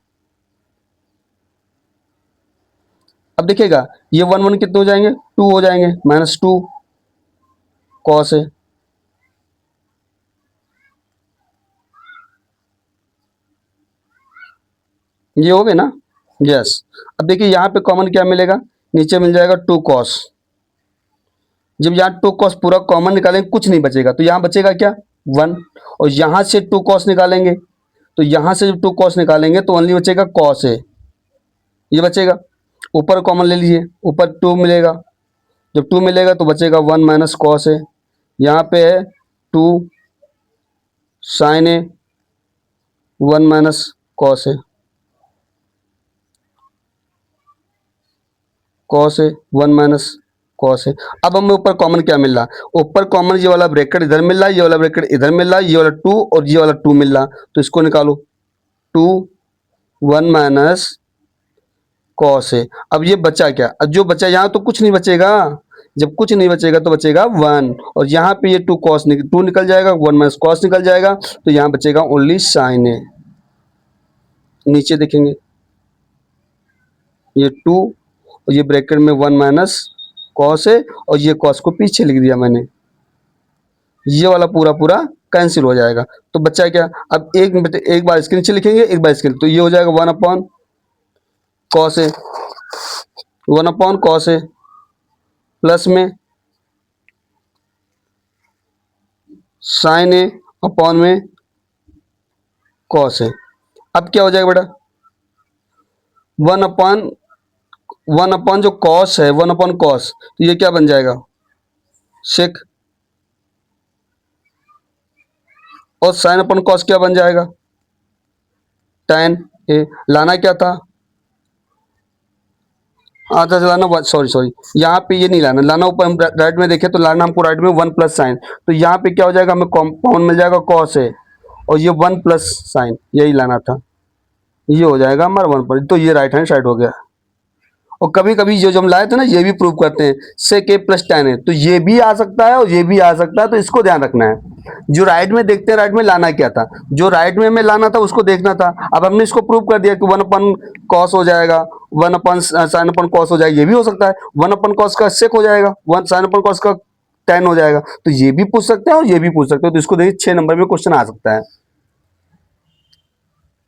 अब देखिएगा ये 1 1 कितने हो जाएंगे, 2 हो जाएंगे, माइनस 2 कॉस है। ये हो गए ना, यस। अब देखिए यहाँ पे कॉमन क्या मिलेगा, नीचे मिल जाएगा 2 कॉस। जब यहाँ 2 कॉस पूरा कॉमन निकालेंगे कुछ नहीं बचेगा, तो यहाँ बचेगा क्या 1, और यहाँ से 2 कॉस निकालेंगे, तो यहाँ से जब 2 कॉस निकालेंगे तो ओनली बचेगा कॉस है, ये बचेगा। ऊपर कॉमन ले लीजिए, ऊपर 2 मिलेगा, जब 2 मिलेगा तो बचेगा 1 माइनस कॉस है। यहाँ पे है 2 साइन है 1 माइनस कॉस है, कॉस है 1 माइनस कॉस है। अब हमें ऊपर कॉमन क्या मिल रहा, ऊपर कॉमन ये वाला ब्रैकेट इधर मिल रहा है, ये वाला ब्रैकेट इधर मिल रहा है, ये वाला 2 और ये वाला 2 मिल रहा, तो इसको निकालो, 2 1 माइनस कॉस है। अब ये बचा क्या, अब जो बचा यहाँ तो कुछ नहीं बचेगा, जब कुछ नहीं बचेगा तो बचेगा 1, और यहाँ पे ये 2 कॉस 2 निकल जाएगा, 1 माइनस कॉस निकल जाएगा, तो यहाँ बचेगा ओनली साइन है। नीचे देखेंगे ये 2 और ये ब्रैकेट में 1 माइनस कॉस है, और ये कॉस को पीछे लिख दिया मैंने, ये वाला पूरा पूरा कैंसिल हो जाएगा। तो बच्चा क्या, अब एक बार इसके नीचे लिखेंगे, एक बार इसके, तो ये हो जाएगा 1 अपॉन कॉस है, 1 अपॉन कॉस है, प्लस में साइन है अपॉन में कॉस है। अब क्या हो जाएगा बेटा, 1 अपॉन जो कॉस है 1 अपॉन कॉस, तो ये क्या बन जाएगा सेक, और साइन अपन कॉस क्या बन जाएगा tan ए। लाना क्या था, आधा लाना, सॉरी यहाँ पे ये नहीं लाना, लाना ऊपर हम राइट में देखें तो लाना हमको राइट में 1 प्लस साइन, तो यहाँ पे क्या हो जाएगा हमें कॉमन मिल जाएगा कॉस है, और ये 1 प्लस साइन यही लाना था, ये हो जाएगा हमारा 1 पर, तो ये राइट हैंड साइड हो गया। और कभी कभी जो हम लाए थे ना ये भी प्रूव करते हैं, सेक ए प्लस tan है, तो ये भी आ सकता है और ये भी आ सकता है, तो इसको ध्यान रखना है। जो राइट में देखते हैं राइट में लाना क्या था, जो राइट में हमें लाना था उसको देखना था। अब हमने इसको प्रूव कर दिया कि 1 अपन कॉस हो जाएगा, 1 अपन साइन अपन कॉस हो जाएगा, ये भी हो सकता है 1 अपन कॉस का सेक हो जाएगा, 1 साइन अपन कॉस का tan हो जाएगा, तो ये भी पूछ सकते हैं और ये भी पूछ सकते हैं। तो इसको देखिए 6 नंबर में क्वेश्चन आ सकता है।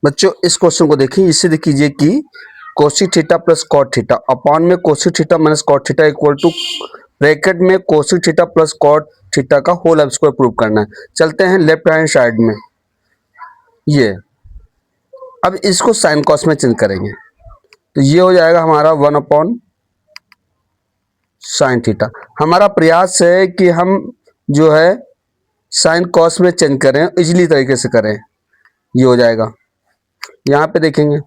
बच्चों इस क्वेश्चन को देखिए, इससे देख कीजिए कि cosec theta plus cot theta upon में cosec theta minus cot theta equal to bracket में cosec theta plus cot theta का होल स्क्वायर प्रूव करना है। चलते हैं लेफ्ट हैंड साइड में, ये अब इसको साइन कॉस में चेंज करेंगे, तो ये हो जाएगा हमारा 1 अपॉन साइन थीटा। हमारा प्रयास है कि हम जो है साइन कॉस में चेंज करें, इजीली तरीके से करें, ये हो जाएगा। यहाँ पे देखेंगे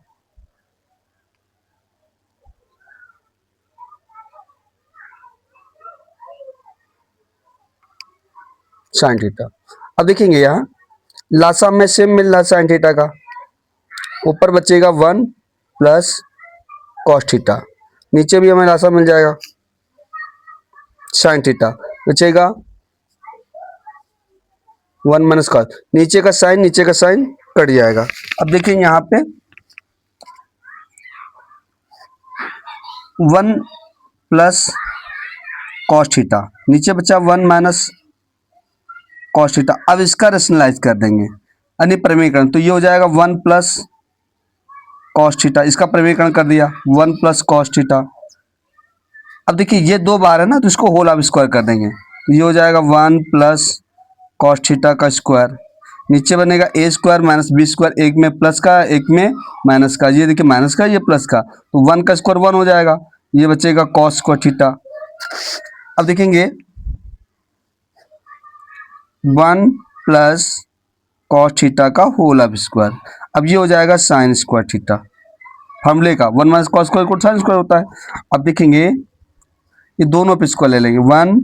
साइन थीटा, अब देखेंगे यहाँ लासा में सेम मिल रहा है साइन थीटा का, ऊपर बचेगा 1 प्लस कॉस थीटा, नीचे भी हमें लासा मिल जाएगा साइन थीटा, बचेगा 1 माइनस कॉस, नीचे का साइन कट जाएगा। अब देखिए यहाँ पे 1 प्लस कॉस थीटा, नीचे बचा 1 माइनस कॉस थीटा। अब इसका रेशनलाइज कर देंगे, अन्य प्रमेयकरण, तो ये हो जाएगा 1 प्लस कॉस थीटा, इसका प्रमेयकरण कर दिया 1 प्लस कॉस थीटा। अब देखिए ये 2 बार है ना, तो इसको होल आप स्क्वायर कर देंगे, तो ये हो जाएगा 1 प्लस कॉस थीटा का स्क्वायर। नीचे बनेगा ए स्क्वायर माइनस बी स्क्वायर, एक में प्लस का एक में माइनस का, ये देखिए माइनस का ये प्लस का, तो 1 का स्क्वायर 1 हो जाएगा, ये बचेगा कॉस स्क्वायर थीटा। अब देखेंगे 1 प्लस कॉस थीटा का होल ऑफ स्क्वायर, अब ये हो जाएगा साइन स्क्वायर थीटा, फॉर्मूले का 1 minus cos square sine square होता है। अब देखेंगे ये दोनों पे स्क्वायर ले लेंगे, 1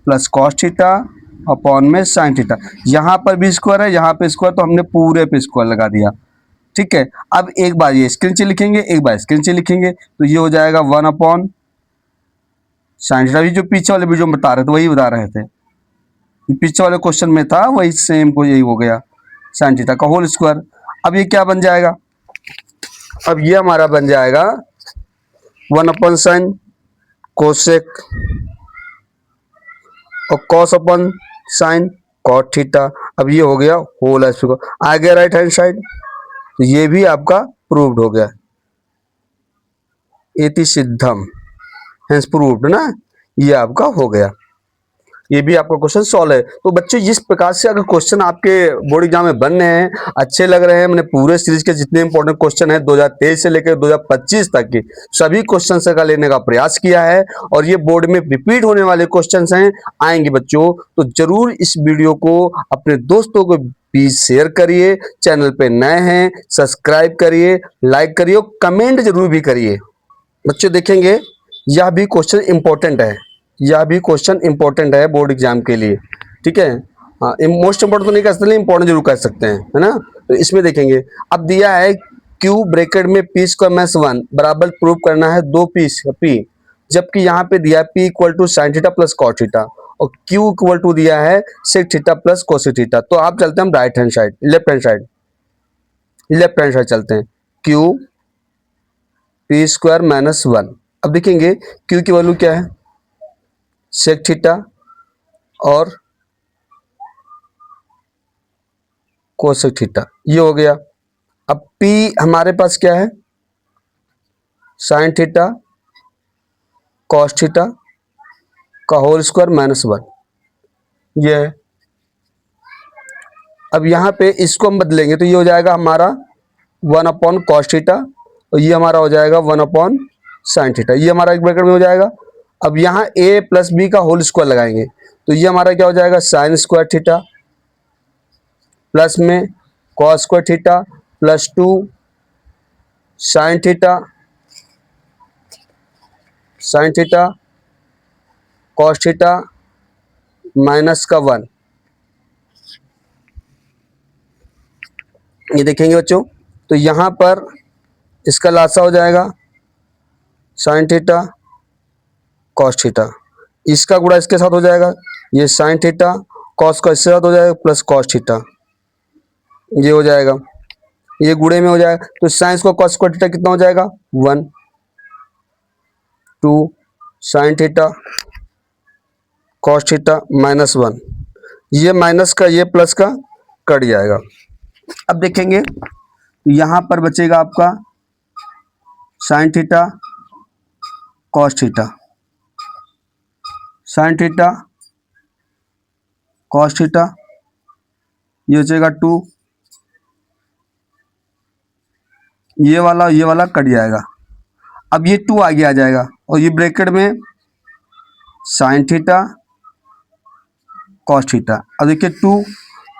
प्लस कॉस थीटा अपॉन में साइन थीटा, यहाँ पर भी स्क्वायर है यहाँ पे स्क्वायर, तो हमने पूरे पे स्क्वायर लगा दिया, ठीक है। अब एक बार ये इसके नीचे लिखेंगे एक बार इसके नीचे लिखेंगे, तो ये हो जाएगा 1 अपॉन साइन थीटा, भी जो पीछे वाले वीडियो में बता रहे थे वही बता रहे थे, पीछे वाले क्वेश्चन में था वही सेम को यही हो गया साइन थीटा का होल स्क्वायर। अब ये क्या बन जाएगा, अब ये हमारा बन जाएगा 1 अपॉन साइन कोसेक और cos upon sine cot theta. अब ये हो गया होल स्क्वायर, आ गया राइट हैंड साइड, तो ये भी आपका प्रूव्ड हो गया, इति सिद्धम हेंस प्रूव्ड ना, ये आपका हो गया, ये भी आपका क्वेश्चन सॉल्व है। तो बच्चों जिस प्रकार से अगर क्वेश्चन आपके बोर्ड एग्जाम में बन रहे हैं, अच्छे लग रहे हैं, मैंने पूरे सीरीज के जितने इंपॉर्टेंट क्वेश्चन है 2023 से लेकर 2025 तक के सभी क्वेश्चन का लेने का प्रयास किया है, और ये बोर्ड में रिपीट होने वाले क्वेश्चन हैं आएंगे बच्चों, तो जरूर इस वीडियो को अपने दोस्तों को प्लीज शेयर करिए, चैनल पे नए हैं सब्सक्राइब करिए, लाइक करिए और कमेंट जरूर भी करिए। बच्चों देखेंगे यह भी क्वेश्चन इंपॉर्टेंट है, यह भी क्वेश्चन इंपॉर्टेंट है बोर्ड एग्जाम के लिए, ठीक है। हाँ मोस्ट इंपॉर्टेंट तो नहीं कह सकते, इंपॉर्टेंट जरूर कह सकते हैं, है ना। तो इसमें देखेंगे अब दिया है Q ब्रैकेट में P स्क्वायर माइनस 1 बराबर प्रूव करना है 2 P, जबकि यहाँ पे दिया P equal to sine theta plus cot theta और Q इक्वल टू दिया है sec theta plus cosec theta. तो आप चलते हैं हम right hand side, left hand side चलते हैं, Q P स्क्वायर माइनस 1। अब देखेंगे Q की वैल्यू क्या है सेक थीटा और कोसेक थीटा, ये हो गया। अब P हमारे पास क्या है साइन थीटा कॉस थीटा का होल स्क्वायर माइनस 1, ये है। अब यहाँ पे इसको हम बदलेंगे तो ये हो जाएगा हमारा 1 अपॉन कॉस थीटा और ये हमारा हो जाएगा 1 अपॉन साइन थीटा, ये हमारा एक ब्रैकेट में हो जाएगा। अब यहाँ a प्लस बी का होल स्क्वायर लगाएंगे तो ये हमारा क्या हो जाएगा साइन स्क्वायर थीटा प्लस में cos square theta plus 2 sine theta cos theta minus का 1, ये देखेंगे बच्चों। तो यहाँ पर इसका लासा हो जाएगा साइन थीटा कॉस थीटा, इसका गुणा इसके साथ हो जाएगा, ये साइन थीटा कॉस का इसके साथ हो जाएगा प्लस कॉस थीटा, ये हो जाएगा, ये गुणे में हो जाएगा। तो साइन को कॉस स्क्वायर थीटा कितना हो जाएगा 1 2 sine theta cos theta minus 1, ये माइनस का ये प्लस का कट जाएगा। अब देखेंगे यहाँ पर बचेगा आपका sign theta cos theta, sign theta cos theta, ये बचेगा 2, ये वाला कट जाएगा। अब ये 2 आगे आ जाएगा और ये ब्रैकेट में साइन थीटा कॉस थीटा। अब देखिए 2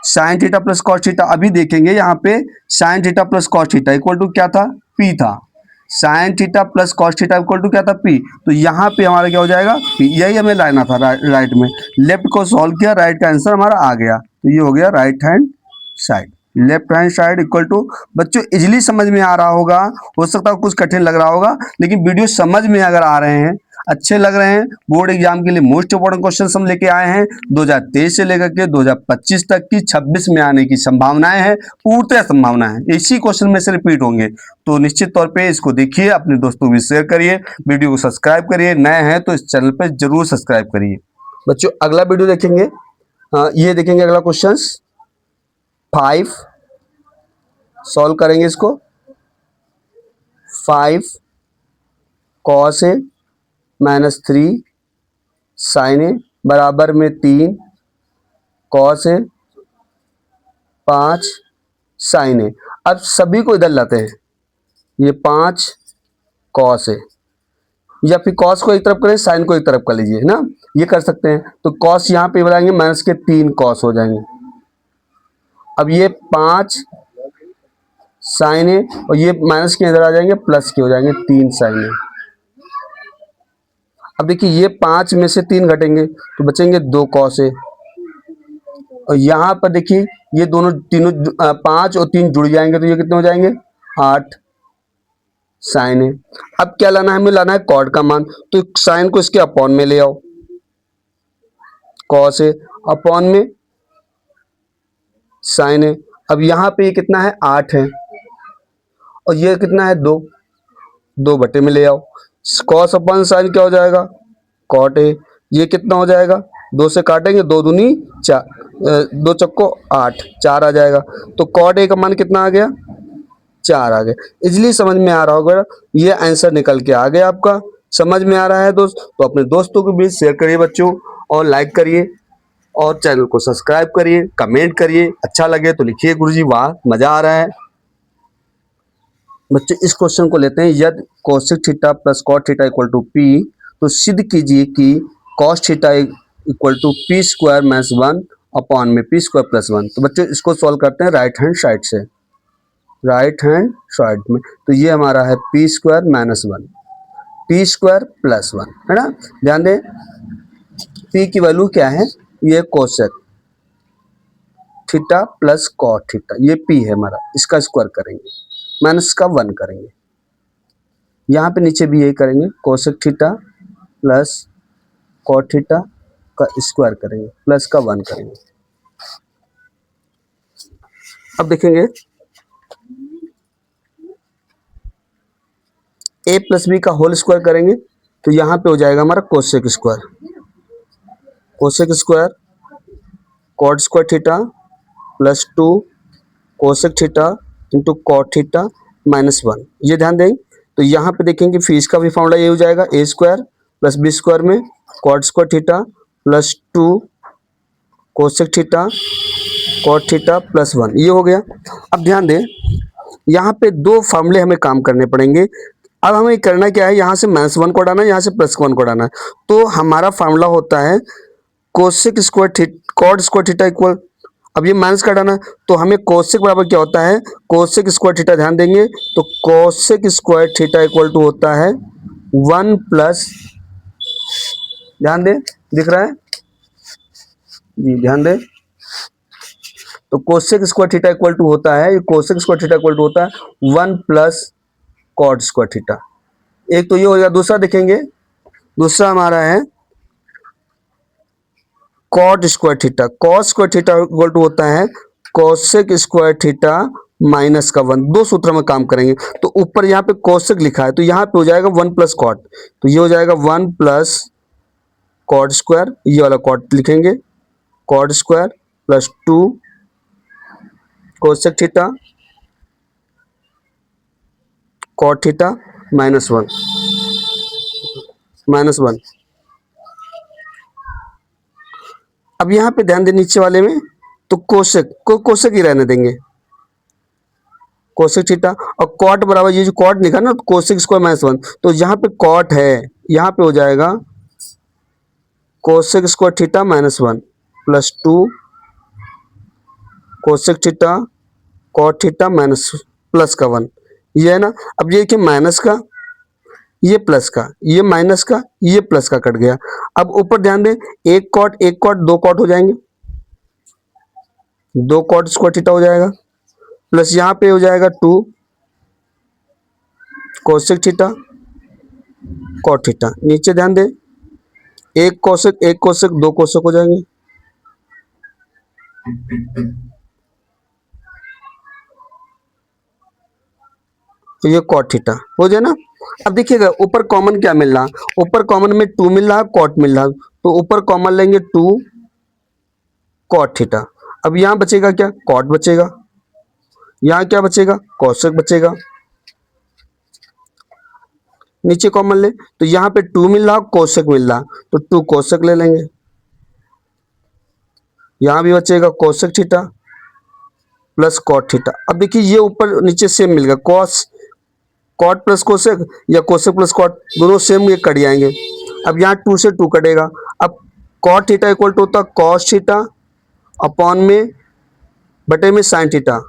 sine theta plus cos theta, अभी देखेंगे यहाँ पे sine theta plus cos theta equal to क्या था P था, sine theta plus cos theta equal to क्या था P, तो यहाँ पे हमारा क्या हो जाएगा P, यही हमें लाना था राइट में, लेफ्ट को सॉल्व किया राइट का आंसर हमारा आ गया, तो ये हो गया right hand side. Left hand side equal to, बच्चों इजीली समझ में आ रहा होगा, हो सकता है कुछ कठिन लग रहा होगा, लेकिन वीडियो समझ में अगर आ रहे हैं अच्छे लग रहे हैं, बोर्ड एग्जाम के लिए मोस्ट इंपोर्टेंट क्वेश्चन हम लेके आए हैं 2023 से लेकर के 2025 तक की, 26 में आने की संभावनाएं हैं, पूर्णतः संभावना है इसी क्वेश्चन में से रिपीट होंगे। तो निश्चित तौर पे इसको देखिए, अपने दोस्तों को भी शेयर करिए, वीडियो को सब्सक्राइब करिए, नए हैं तो इस चैनल पर जरूर सब्सक्राइब करिए। बच्चों अगला वीडियो देखेंगे, ये देखेंगे अगला क्वेश्चन, 5 सॉल्व करेंगे इसको, 5 कॉस ए माइनस 3 साइन ए बराबर में 3 कॉस ए 5 साइन ए। अब सभी को इधर लाते हैं, ये 5 कॉस है, या फिर कॉस को एक तरफ करें साइन को एक तरफ कर लीजिए, है ना, ये कर सकते हैं। तो कॉस यहाँ पे बनाएंगे माइनस के 3 कॉस हो जाएंगे। अब ये 5 साइन है और ये माइनस के इधर आ जाएंगे प्लस के हो जाएंगे 3 साइन है। अब देखिए ये 5 में से 3 घटेंगे तो बचेंगे 2 कॉस है, और यहाँ पर देखिए ये दोनों तीनों 5 और 3 जुड़ जाएंगे तो ये कितने हो जाएंगे 8 साइन है। अब क्या लाना है, हमें लाना है कॉट का मान, तो साइन को इसके अपॉन में ले आओ, कॉस है अपॉन में साइन है। अब यहाँ पे ये कितना है 8 है और ये कितना है 2, 2 बटे में ले आओ, कॉस अपॉन साइन क्या हो जाएगा कॉट है। ये कितना हो जाएगा 2 से काटेंगे 2 दूनी 4, 2 चक्को 8, 4 आ जाएगा। तो कॉट ए का मान कितना आ गया 4 आ गया। इजली समझ में आ रहा होगा, ये आंसर निकल के आ गया आपका। समझ में आ रहा है दोस्त, तो अपने दोस्तों के बीच शेयर करिए बच्चों, और लाइक करिए और चैनल को सब्सक्राइब करिए, कमेंट करिए, अच्छा लगे तो लिखिए गुरुजी वाह मजा आ रहा है। बच्चों इस क्वेश्चन को लेते हैं, यदि cosec theta plus cot theta equal to P, तो सिद्ध कीजिए कि cos theta equal to P square minus 1 upon में पी स्क्वायर प्लस 1। तो बच्चों इसको सॉल्व करते हैं राइट हैंड साइड से, राइट हैंड साइड में। तो ये हमारा है P square minus 1 P square plus 1, है ना। ध्यान दें पी की वैल्यू क्या है, ये cosec theta plus cot theta, ये पी है हमारा, इसका स्क्वायर करेंगे माइनस का 1 करेंगे। यहाँ पे नीचे भी यही करेंगे, cosec theta plus cot theta का स्क्वायर करेंगे प्लस का 1 करेंगे। अब देखेंगे a प्लस बी का होल स्क्वायर करेंगे तो यहाँ पे हो जाएगा हमारा cosec square, cosec square cot square theta plus 2 cosec theta into cot theta minus 1। ये ध्यान दें, तो यहाँ पे देखेंगे फिर इसका भी फॉर्मूला ये हो जाएगा A square plus B square में cot square theta plus 2 cosec theta cot theta plus 1, ये हो गया। अब ध्यान दें यहाँ पे 2 फॉर्मूले हमें काम करने पड़ेंगे। अब हमें करना क्या है, यहाँ से माइनस 1 को हटाना है, यहाँ से प्लस 1 को हटाना है। तो हमारा फार्मूला होता है cosec square theta cot square theta equal, अब ये माइनस का हटाना, तो हमें कोसेक बराबर क्या होता है कोसेक स्क्वायर थीटा। ध्यान देंगे तो cosec square theta equal to होता है 1 प्लस, ध्यान दें दिख रहा है जी, ध्यान दें, तो cosec square theta equal to होता है, cosec square theta equal to होता है 1 प्लस कॉट स्क्वायर थीटा। एक तो ये हो गया, दूसरा देखेंगे, दूसरा हमारा है cot square theta, cot square theta equal to होता है कोसेक स्क्वायर थीटा माइनस का 1। 2 सूत्र में काम करेंगे, तो ऊपर यहाँ पे कोसेक लिखा है तो यहाँ पे हो जाएगा 1 प्लस कॉट, तो ये हो जाएगा 1 प्लस कॉट स्क्वायर, ये वाला कॉट लिखेंगे cot square plus 2 cosec theta cot theta minus 1 minus 1। अब यहाँ पे ध्यान दें नीचे वाले में, तो कोसेक को कोसेक ही रहने देंगे, कोसेक थीटा, और कॉट बराबर ये जो कॉट लिखा ना कोसेक स्क्वायर माइनस 1, तो यहाँ पे कॉट है, यहाँ पे हो जाएगा cosec square theta minus 1 plus 2 cosec theta cot theta minus plus का 1, ये है ना। अब ये देखिए माइनस का, ये प्लस का, ये माइनस का, ये प्लस का कट गया। अब ऊपर ध्यान दें एक कॉट 2 कॉट हो जाएंगे, 2 कॉट स्क्वायर थीटा हो जाएगा, प्लस यहाँ पे हो जाएगा 2 कोसेक थीटा कॉट थीटा। नीचे ध्यान दें एक कोसेक 2 कोसेक हो जाएंगे, तो ये कॉट थीटा हो जाए ना। अब देखिएगा ऊपर कॉमन क्या मिल रहा, ऊपर कॉमन में 2 मिल रहा है, कॉट मिल रहा है, तो ऊपर कॉमन लेंगे 2 कॉट थीटा। अब यहाँ बचेगा क्या, कॉट बचेगा, यहाँ क्या बचेगा, कोसेक बचेगा, नीचे कॉमन ले तो यहाँ पे 2 मिल रहा, कोसेक मिल रहा, तो 2 कोसेक ले लेंगे, यहाँ भी बचेगा cosec theta plus cot theta. अब देखिए ये ऊपर नीचे सेम मिल गया, कॉस कॉट प्लस कोसेक या कोसेक प्लस कॉट, दोनों सेम ये कट जाएंगे। अब यहाँ 2 से 2 कटेगा, अब कॉट थीटा इक्वल टू होता कॉस थीटा अपॉन में बटे में साइन थीटा,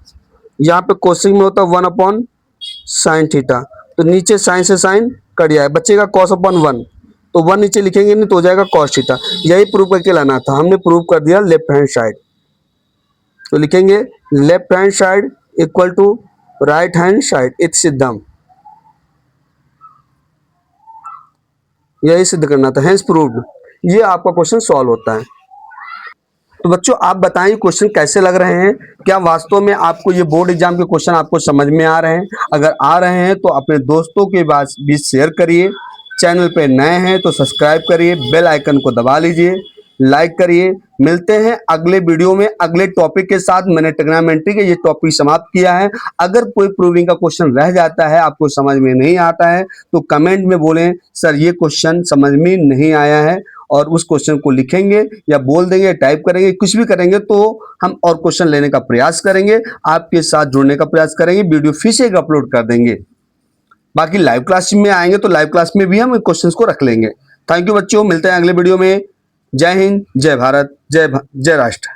यहाँ पे कोसेक में होता 1 अपॉन साइन थीटा, तो नीचे साइन से साइन कट जाए, बचेगा कॉस अपॉन 1, तो 1 नीचे लिखेंगे नहीं तो हो जाएगा कॉस थीटा। यही प्रूव करके लाना था, हमने प्रूव कर दिया लेफ्ट हैंड साइड, तो लिखेंगे left hand side equal to right hand side, इट सिद्धम, यही सिद्ध करना था, हेंस प्रूव्ड। ये आपका क्वेश्चन सॉल्व होता है। तो बच्चों आप बताएं क्वेश्चन कैसे लग रहे हैं, क्या वास्तव में आपको ये बोर्ड एग्जाम के क्वेश्चन आपको समझ में आ रहे हैं? अगर आ रहे हैं तो अपने दोस्तों के बीच शेयर करिए, चैनल पे नए हैं तो सब्सक्राइब करिए, बेल आइकन को दबा लीजिए, लाइक करिए। मिलते हैं अगले वीडियो में अगले टॉपिक के साथ। मैंने ट्रिग्नोमेट्री के ये टॉपिक समाप्त किया है। अगर कोई प्रूविंग का क्वेश्चन रह जाता है, आपको समझ में नहीं आता है, तो कमेंट में बोलें सर ये क्वेश्चन समझ में नहीं आया है, और उस क्वेश्चन को लिखेंगे या बोल देंगे, टाइप करेंगे, कुछ भी करेंगे तो हम और क्वेश्चन लेने का प्रयास करेंगे, आपके साथ जुड़ने का प्रयास करेंगे, वीडियो फिर से अपलोड कर देंगे। बाकी लाइव क्लास में आएंगे तो लाइव क्लास में भी हम क्वेश्चंस को रख लेंगे। थैंक यू बच्चों, मिलते हैं अगले वीडियो में। जय हिंद, जय भारत, जय राष्ट्र।